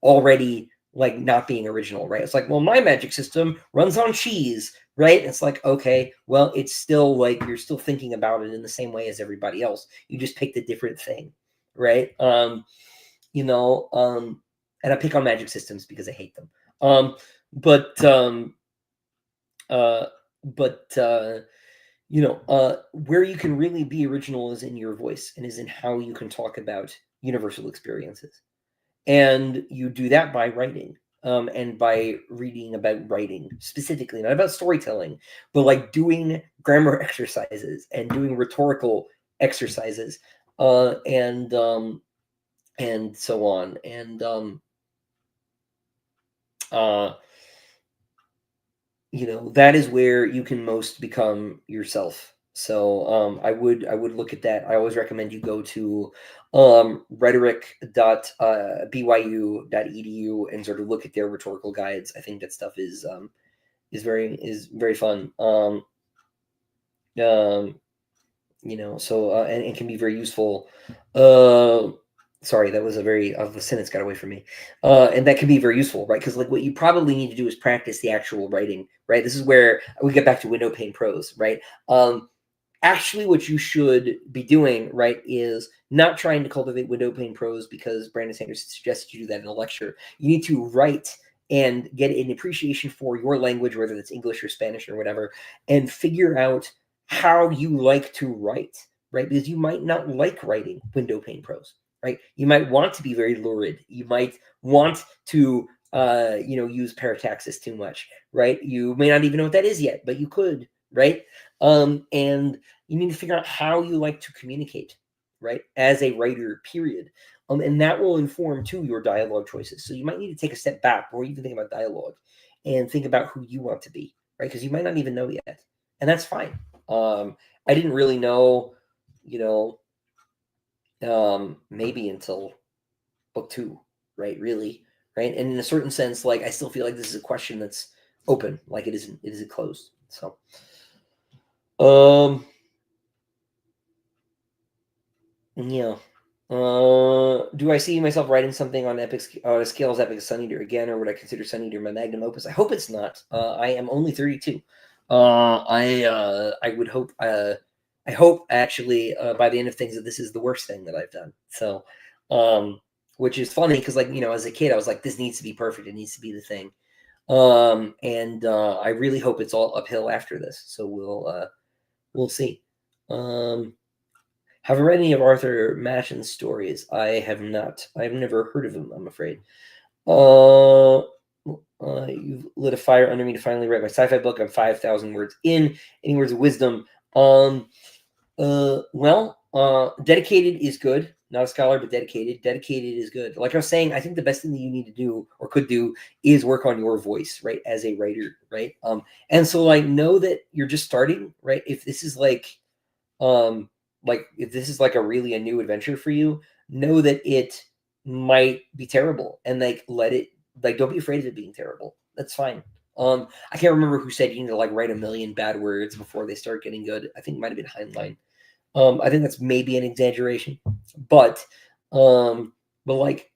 already like not being original, right? It's like, well, my magic system runs on cheese, right? It's like, okay, well, it's still like you're still thinking about it in the same way as everybody else. You just picked a different thing, right? You know, and I pick on magic systems because I hate them. But uh, but where you can really be original is in your voice and is in how you can talk about universal experiences. And you do that by writing, and by reading about writing specifically, not about storytelling, but like doing grammar exercises and doing rhetorical exercises, and so on. Uh, that is where you can most become yourself. So I would look at that. I always recommend you go to rhetoric.byu.edu and sort of look at their rhetorical guides. I think that stuff is very fun. Um, and can be very useful. uh Sorry, that was a very the sentence got away from me. And that can be very useful, right? Because like what you probably need to do is practice the actual writing, right? This is where we get back to window pane prose, right? Actually, what you should be doing, right, is not trying to cultivate window pane prose because Brandon Sanders suggested you do that in a lecture. You need to write and get an appreciation for your language, whether it's English or Spanish or whatever, and figure out how you like to write, right? Because you might not like writing window pane prose, right? You might want to be very lurid. You might want to, use parataxis too much, right? You may not even know what that is yet, but you could, right? And you need to figure out how you like to communicate, right, as a writer, period. And that will inform too your dialogue choices. So you might need to take a step back before you even think about dialogue and think about who you want to be, right? Because you might not even know yet, and that's fine. I didn't really know, you know, maybe until book 2, right? Really, right? And in a certain sense, like I still feel like this is a question that's open, like it isn't closed. So, yeah. Do I see myself writing something on a scale as epic as Sun Eater again, or would I consider Sun Eater my magnum opus? I hope it's not. I am only 32. I would hope. I hope actually by the end of things that this is the worst thing that I've done. So, which is funny because like as a kid I was like, this needs to be perfect. It needs to be the thing. And I really hope it's all uphill after this. So we'll see. Have I read any of Arthur Machen's stories? I have not. I've never heard of him, I'm afraid. You've lit a fire under me to finally write my sci-fi book. I'm 5,000 words in. Any words of wisdom? Dedicated is good. Not a scholar, but dedicated. Dedicated is good. Like I was saying, I think the best thing that you need to do or could do is work on your voice, right, as a writer, right? And so like know that you're just starting, right? If this is like if this is like a new adventure for you, know that it might be terrible and like let it don't be afraid of it being terrible. That's fine. I can't remember who said you need to like write a million bad words before they start getting good. I think it might have been Heinlein. I think that's maybe an exaggeration, but like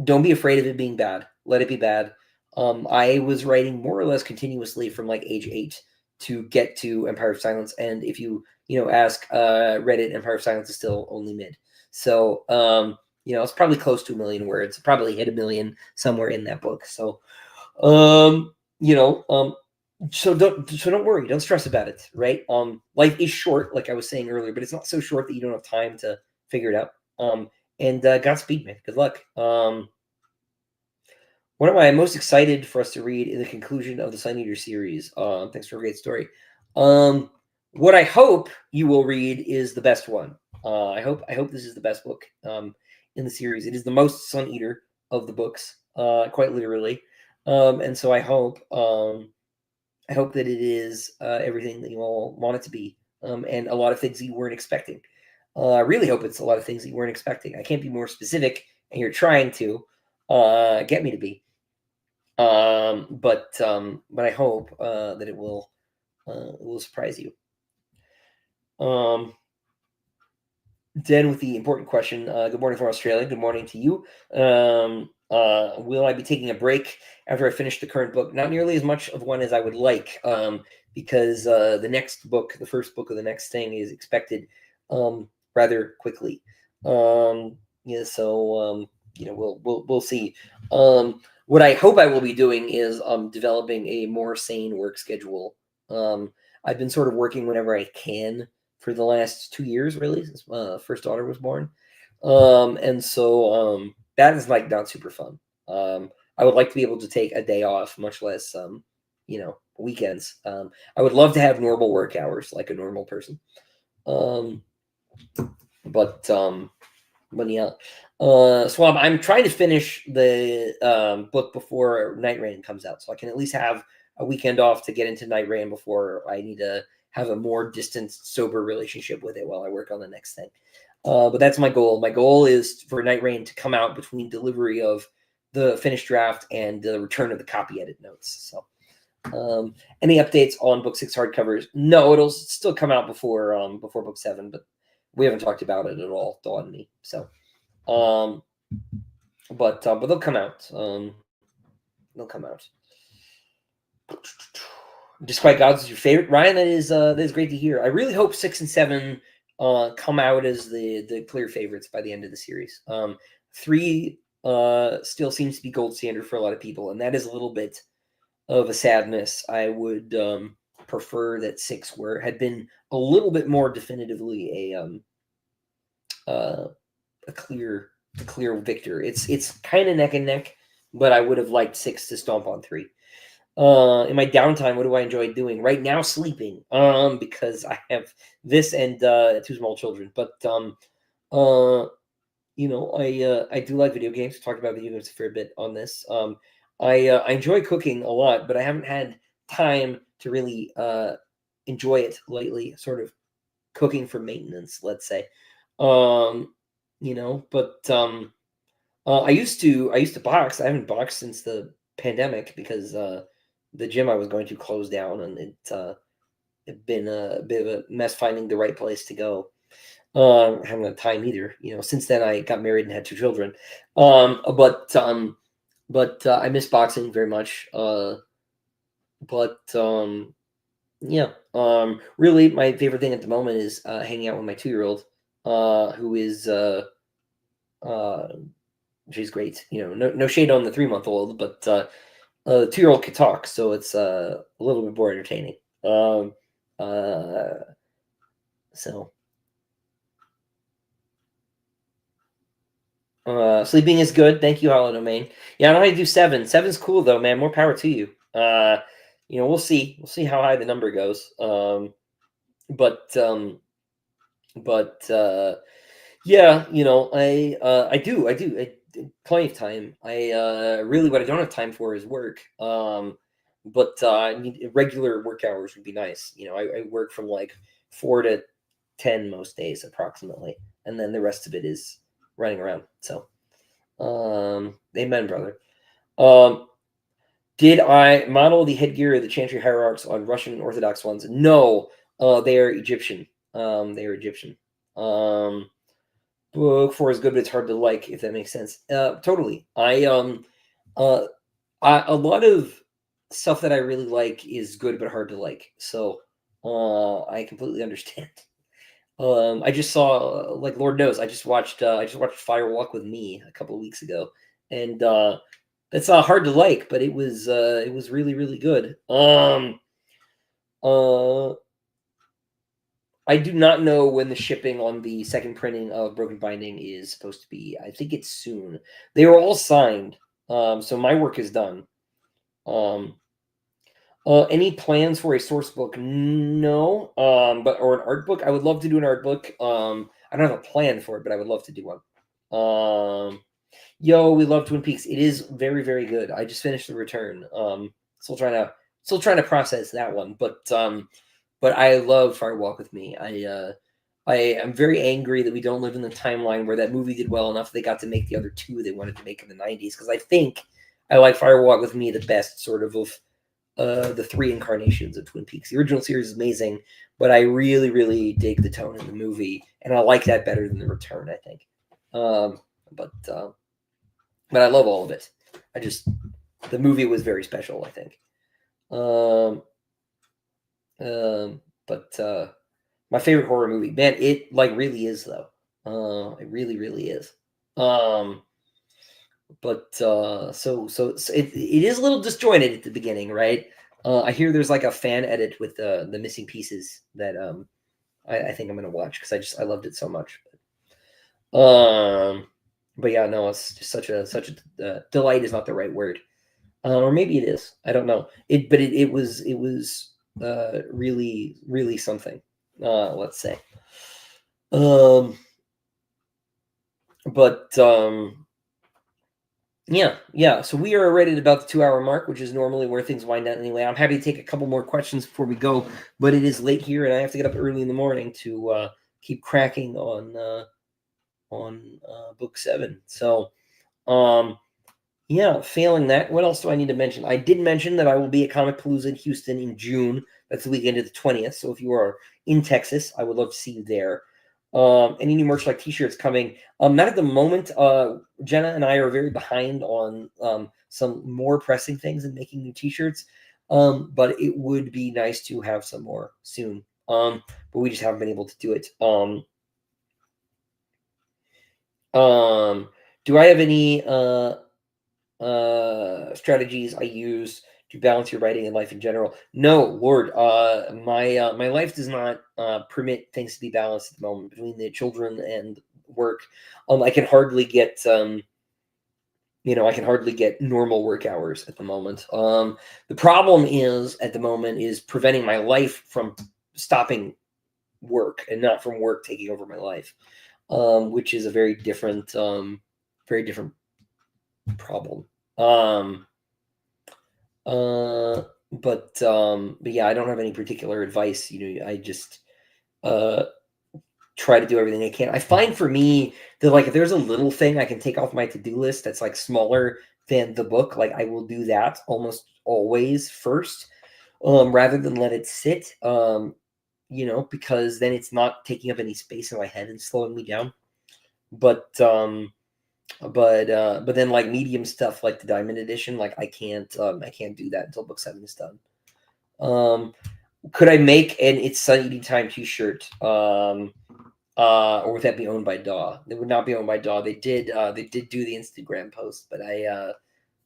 don't be afraid of it being bad. Let it be bad. I was writing more or less continuously from like age 8 to get to Empire of Silence, and if you ask Reddit, Empire of Silence is still only mid. So it's probably close to a million words. Probably hit a million somewhere in that book. So so don't worry, don't stress about it, right? Life is short, like I was saying earlier, but it's not so short that you don't have time to figure it out. And Godspeed, man. Good luck. What am I most excited for us to read in the conclusion of the Sun Eater series? Thanks for a great story. What I hope you will read is the best one. I hope this is the best book in the series. It is the most Sun Eater of the books, quite literally. And so I hope that it is everything that you all want it to be, and a lot of things that you weren't expecting. I really hope it's a lot of things that you weren't expecting. I can't be more specific, and you're trying to get me to be. But I hope that it will surprise you. Den with the important question. Good morning from Australia. Good morning to you. Will I be taking a break after I finish the current book? Not nearly as much of one as I would like, because the next book, the first book of the next thing, is expected rather quickly. Yeah, so we'll see. What I hope I will be doing is developing a more sane work schedule. I've been sort of working whenever I can for the last 2 years, really, since first daughter was born. And so that is like not super fun. I would like to be able to take a day off, much less weekends. I would love to have normal work hours like a normal person. But yeah. Swab, I'm trying to finish the book before Night Rain comes out, so I can at least have a weekend off to get into Night Rain before I need to have a more distant, sober relationship with it while I work on the next thing. But that's my goal. My goal is for Night Rain to come out between delivery of the finished draft and the return of the copy edit notes. So, any updates on book 6 hardcovers? No, it'll still come out before book 7, but we haven't talked about it at all. Dawn me. So, but they'll come out. They'll come out. Disquiet Gods is your favorite, Ryan. That is great to hear. I really hope 6 and 7 come out as the clear favorites by the end of the series. 3 still seems to be gold standard for a lot of people, and that is a little bit of a sadness. I would prefer that 6 had been a little bit more definitively a clear victor. It's kind of neck and neck, but I would have liked 6 to stomp on 3. In my downtime, what do I enjoy doing? Right now, sleeping. Because I have this and two small children. But uh, I do like video games. We talked about video games a fair bit on this. I enjoy cooking a lot, but I haven't had time to really enjoy it lately. Sort of cooking for maintenance, let's say. Um, but I used to box. I haven't boxed since the pandemic because the gym I was going to close down, and it been a bit of a mess finding the right place to go. Haven't had time either. Since then I got married and had two children. But I miss boxing very much. But Yeah. Really, my favorite thing at the moment is hanging out with my 2-year-old, who is uh, she's great. No shade on the 3-month-old, but the 2-year-old can talk, so it's a little bit more entertaining. Uh, so Sleeping is good. Thank you, Hollow Domain. Yeah, I know how to do 7. 7's cool though, man. More power to you. We'll see. We'll see how high the number goes. But but Yeah, I plenty of time. I Really, what I don't have time for is work. But I mean, regular work hours would be nice. I work from like 4 to 10 most days, approximately, and then the rest of it is running around. So, amen, brother. Um, did I model the headgear of the Chantry hierarchs on Russian Orthodox ones? No, they are Egyptian. They are Egyptian. Um, Book 4 is good, but it's hard to like, if that makes sense. Totally. Uh, a lot of stuff that I really like is good but hard to like. So, I completely understand. I just saw, like, Lord knows, I just watched Fire Walk with Me a couple of weeks ago, and it's hard to like, but it was really really good. Uh, I do not know when the shipping on the second printing of Broken Binding is supposed to be. I think it's soon. They were all signed, so my work is done. Um, any plans for a source book? No. Or an art book. I would love to do an art book. I don't have a plan for it, but I would love to do one. Yo, we love Twin Peaks. It is very, very good. I just finished The Return. Still trying to process that one, but I love Fire Walk with Me. I am very angry that we don't live in the timeline where that movie did well enough they got to make the other two they wanted to make in the 90s, because I think I like Fire Walk with Me the best, sort of the 3 incarnations of Twin Peaks. The original series is amazing, but I really, really dig the tone in the movie, and I like that better than The Return, I think. Um, but I love all of it. The movie was very special, I think. But my favorite horror movie, man, it like really is though. It really, really is. It is a little disjointed at the beginning, right? I hear there's like a fan edit with the missing pieces that I think I'm gonna watch because I loved it so much. But yeah, no, it's just such a delight is not the right word, or maybe it is. I don't know. It was really really something. Let's say. Um, but Yeah. So we are right at about the 2-hour mark, which is normally where things wind down anyway. I'm happy to take a couple more questions before we go, but it is late here, and I have to get up early in the morning to keep cracking on book 7. So, yeah. Failing that, what else do I need to mention? I did mention that I will be at Comic Palooza in Houston in June. That's the weekend of the 20th. So if you are in Texas, I would love to see you there. Any new merch like T-shirts coming? Not at the moment. Jenna and I are very behind on some more pressing things and making new T-shirts. But it would be nice to have some more soon. But we just haven't been able to do it. Do I have any strategies I use to balance your writing and life in general? No, Lord. My life does not permit things to be balanced at the moment between the children and work. I can hardly get I can hardly get normal work hours at the moment. The problem is at the moment is preventing my life from stopping work and not from work taking over my life, which is a very different problem. But yeah, I don't have any particular advice. I just try to do everything I can. I find for me that like if there's a little thing I can take off my to-do list that's like smaller than the book, like I will do that almost always first, rather than let it sit. Because then it's not taking up any space in my head and slowing me down. But then like medium stuff like the Diamond Edition, like I can't do that until book 7 is done. Could I make an It's Sun Eating Time t-shirt? Or would that be owned by DAW? It would not be owned by DAW. They did do the Instagram post, but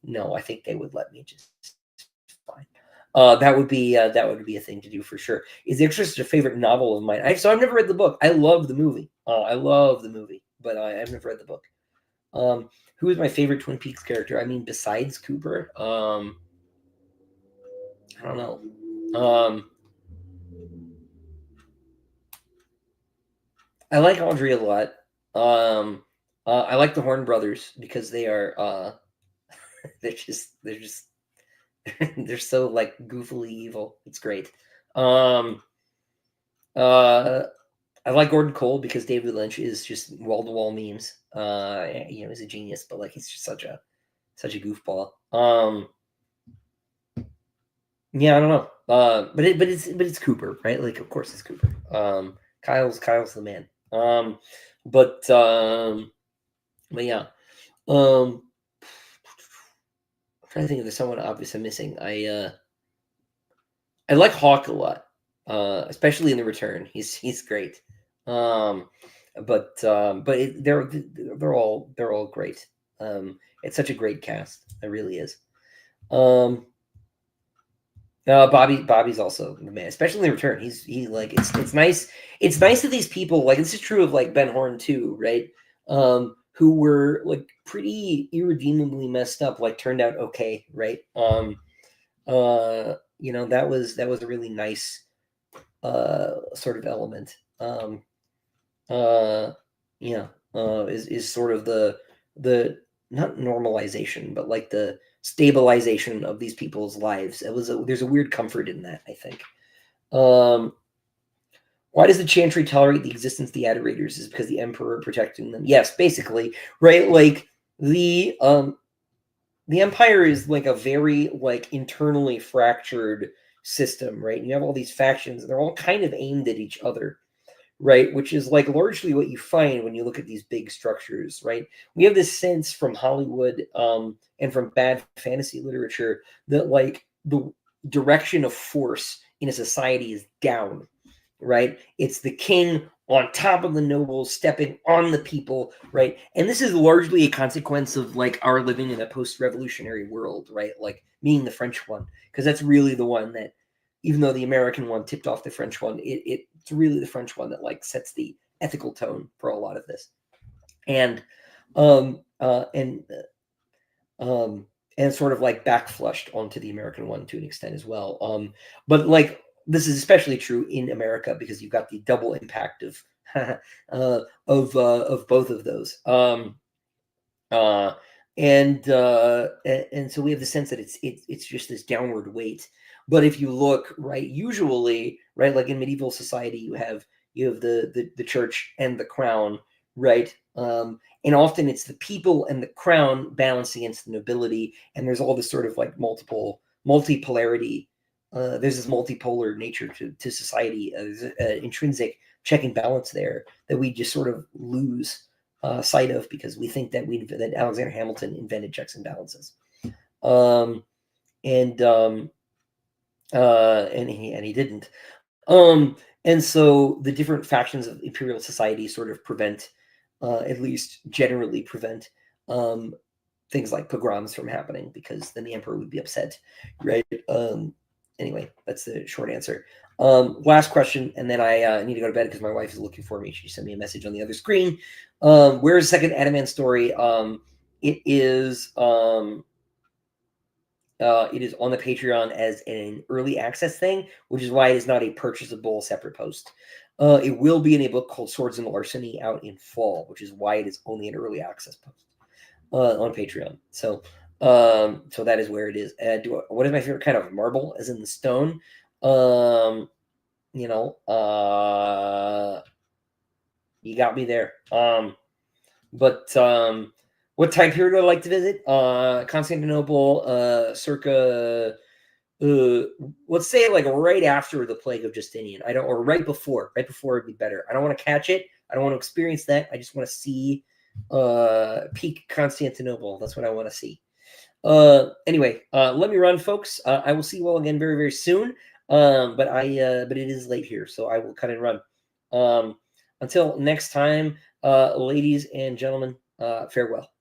no, I think they would let me just fine. That would be a thing to do for sure. Is The Exorcist a favorite novel of mine? I've never read the book. I love the movie. But I've never read the book. Who is my favorite Twin Peaks character? I mean, besides Cooper, I don't know. I like Audrey a lot. I like the Horn brothers because they are they're so like goofily evil. It's great. I like Gordon Cole because David Lynch is just wall to wall memes. He's a genius, but like he's just such a goofball. Yeah, I don't know. But it's Cooper, right? Like, of course it's Cooper. Kyle's the man. But yeah. I'm trying to think if there's someone obvious I'm missing. I like Hawk a lot, especially in The Return. He's great. They're all great. It's such a great cast. It really is. Bobby's also the man, especially in The Return. He like it's nice. It's nice that these people, like, this is true of like Ben Horn too, right? Who were like pretty irredeemably messed up, like turned out okay, right? That was a really nice sort of element. Is sort of the not normalization, but like the stabilization of these people's lives. There's a weird comfort in that, I think. Why does the Chantry tolerate the existence of the Adorators? Is because the Emperor protecting them? Yes, basically, right? Like the Empire is like a very like internally fractured system, right? And you have all these factions, and they're all kind of aimed at each other, right? Which is like largely what you find when you look at these big structures, right? We have this sense from Hollywood and from bad fantasy literature that like the direction of force in a society is down, right? It's the king on top of the nobles stepping on the people, right? And this is largely a consequence of like our living in a post-revolutionary world, right? Like meaning the French one, because that's really the one that, even though the American one tipped off the French one, it's really the French one that like sets the ethical tone for a lot of this. And sort of like backflushed onto the American one to an extent as well. But like this is especially true in America because you've got the double impact of of both of those. And so we have the sense that it's just this downward weight. But if you look, right, usually, right, like in medieval society, you have the church and the crown, right? And often it's the people and the crown balanced against the nobility, and there's all this sort of like multipolarity. There's this multipolar nature to society. There's an intrinsic check and balance there that we just sort of lose sight of because we think that Alexander Hamilton invented checks and balances, and he didn't. And so the different factions of imperial society sort of prevent, at least generally prevent, things like pogroms from happening because then the emperor would be upset, right? Anyway, that's the short answer. Last question, and then I need to go to bed because my wife is looking for me. She sent me a message on the other screen. Where's the second Adaman story? it is on the Patreon as an early access thing, which is why it is not a purchasable separate post. It will be in a book called Swords and Larceny out in fall, which is why it is only an early access post on Patreon. So that is where it is. What is my favorite kind of marble, as in the stone? You got me there. What time period would I like to visit? Constantinople, circa, let's say like right after the plague of Justinian. Or right before. Right before would be better. I don't want to catch it. I don't want to experience that. I just want to see peak Constantinople. That's what I want to see. Anyway, let me run, folks. I will see you all again very, very soon. But it is late here, so I will cut and run. Until next time, ladies and gentlemen, farewell.